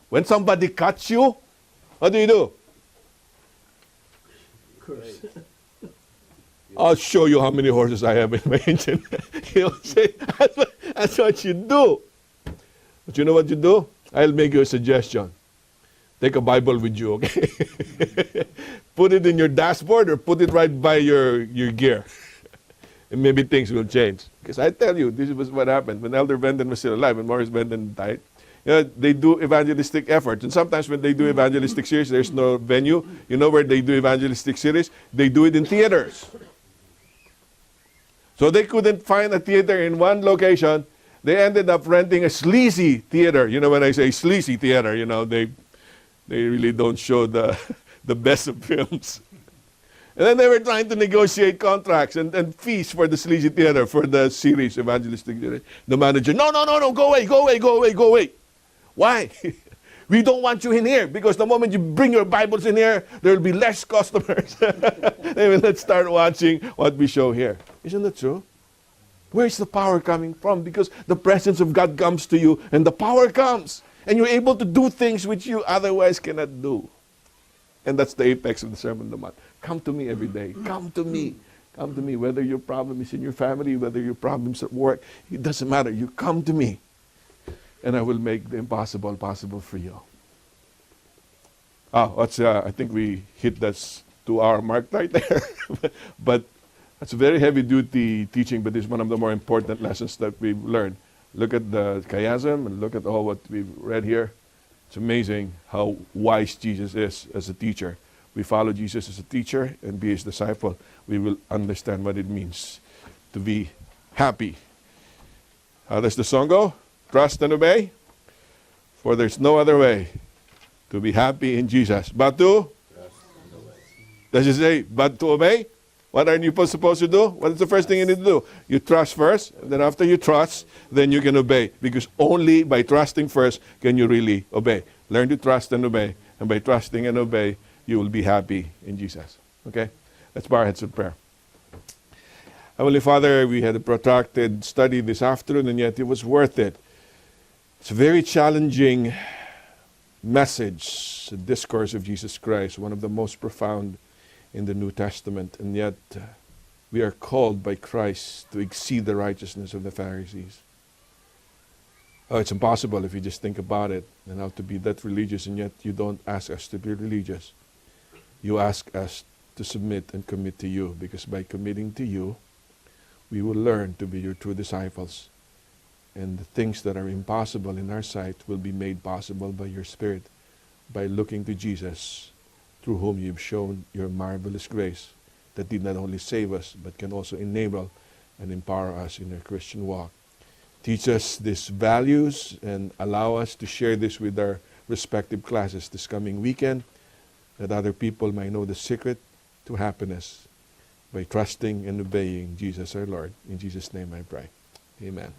When somebody cuts you, what do? Curse. I'll show you how many horses I have in my engine. He'll say, that's what you do. But you know what you do? I'll make you a suggestion. Take a Bible with you, okay? Put it in your dashboard or put it right by your gear. And maybe things will change. Because I tell you, this was what happened. When Elder Venden was still alive, when Morris Venden died, they do evangelistic efforts. And sometimes when they do evangelistic series, there's no venue. You know where they do evangelistic series? They do it in theaters. So they couldn't find a theater in one location. They ended up renting a sleazy theater. You know, when I say sleazy theater, they really don't show the best of films. And then they were trying to negotiate contracts and fees for the Sleazy Theater, for the series, Evangelistic Series. The manager, no, go away. Why? We don't want you in here because the moment you bring your Bibles in here, there will be less customers. They will not start watching what we show here. Isn't that true? Where is the power coming from? Because the presence of God comes to you and the power comes. And you're able to do things which you otherwise cannot do. And that's the apex of the Sermon on the Mount. Come to me every day. Come to me. Come to me. Whether your problem is in your family, whether your problem's at work, it doesn't matter. You come to me. And I will make the impossible possible for you. I think we hit that 2-hour mark right there. But that's a very heavy-duty teaching, but it's one of the more important lessons that we've learned. Look at the chiasm and look at all what we've read here. It's amazing how wise Jesus is as a teacher. We follow Jesus as a teacher and be his disciple. We will understand what it means to be happy. How does the song go? Trust and obey, for there's no other way to be happy in Jesus. But to? Does it say, but to obey? What are you supposed to do? What is the first thing you need to do? You trust first, and then after you trust, then you can obey. Because only by trusting first can you really obey. Learn to trust and obey. And by trusting and obey, you will be happy in Jesus. Okay? Let's bow our heads in prayer. Heavenly Father, we had a protracted study this afternoon, and yet it was worth it. It's a very challenging message, the discourse of Jesus Christ, one of the most profound in the New Testament, and yet we are called by Christ to exceed the righteousness of the Pharisees. Oh, it's impossible if you just think about it and how to be that religious, and yet you don't ask us to be religious. You ask us to submit and commit to you, because by committing to you, we will learn to be your true disciples. And the things that are impossible in our sight will be made possible by your Spirit, by looking to Jesus, through whom you've shown your marvelous grace that did not only save us, but can also enable and empower us in our Christian walk. Teach us these values and allow us to share this with our respective classes this coming weekend, that other people might know the secret to happiness by trusting and obeying Jesus our Lord. In Jesus' name I pray. Amen.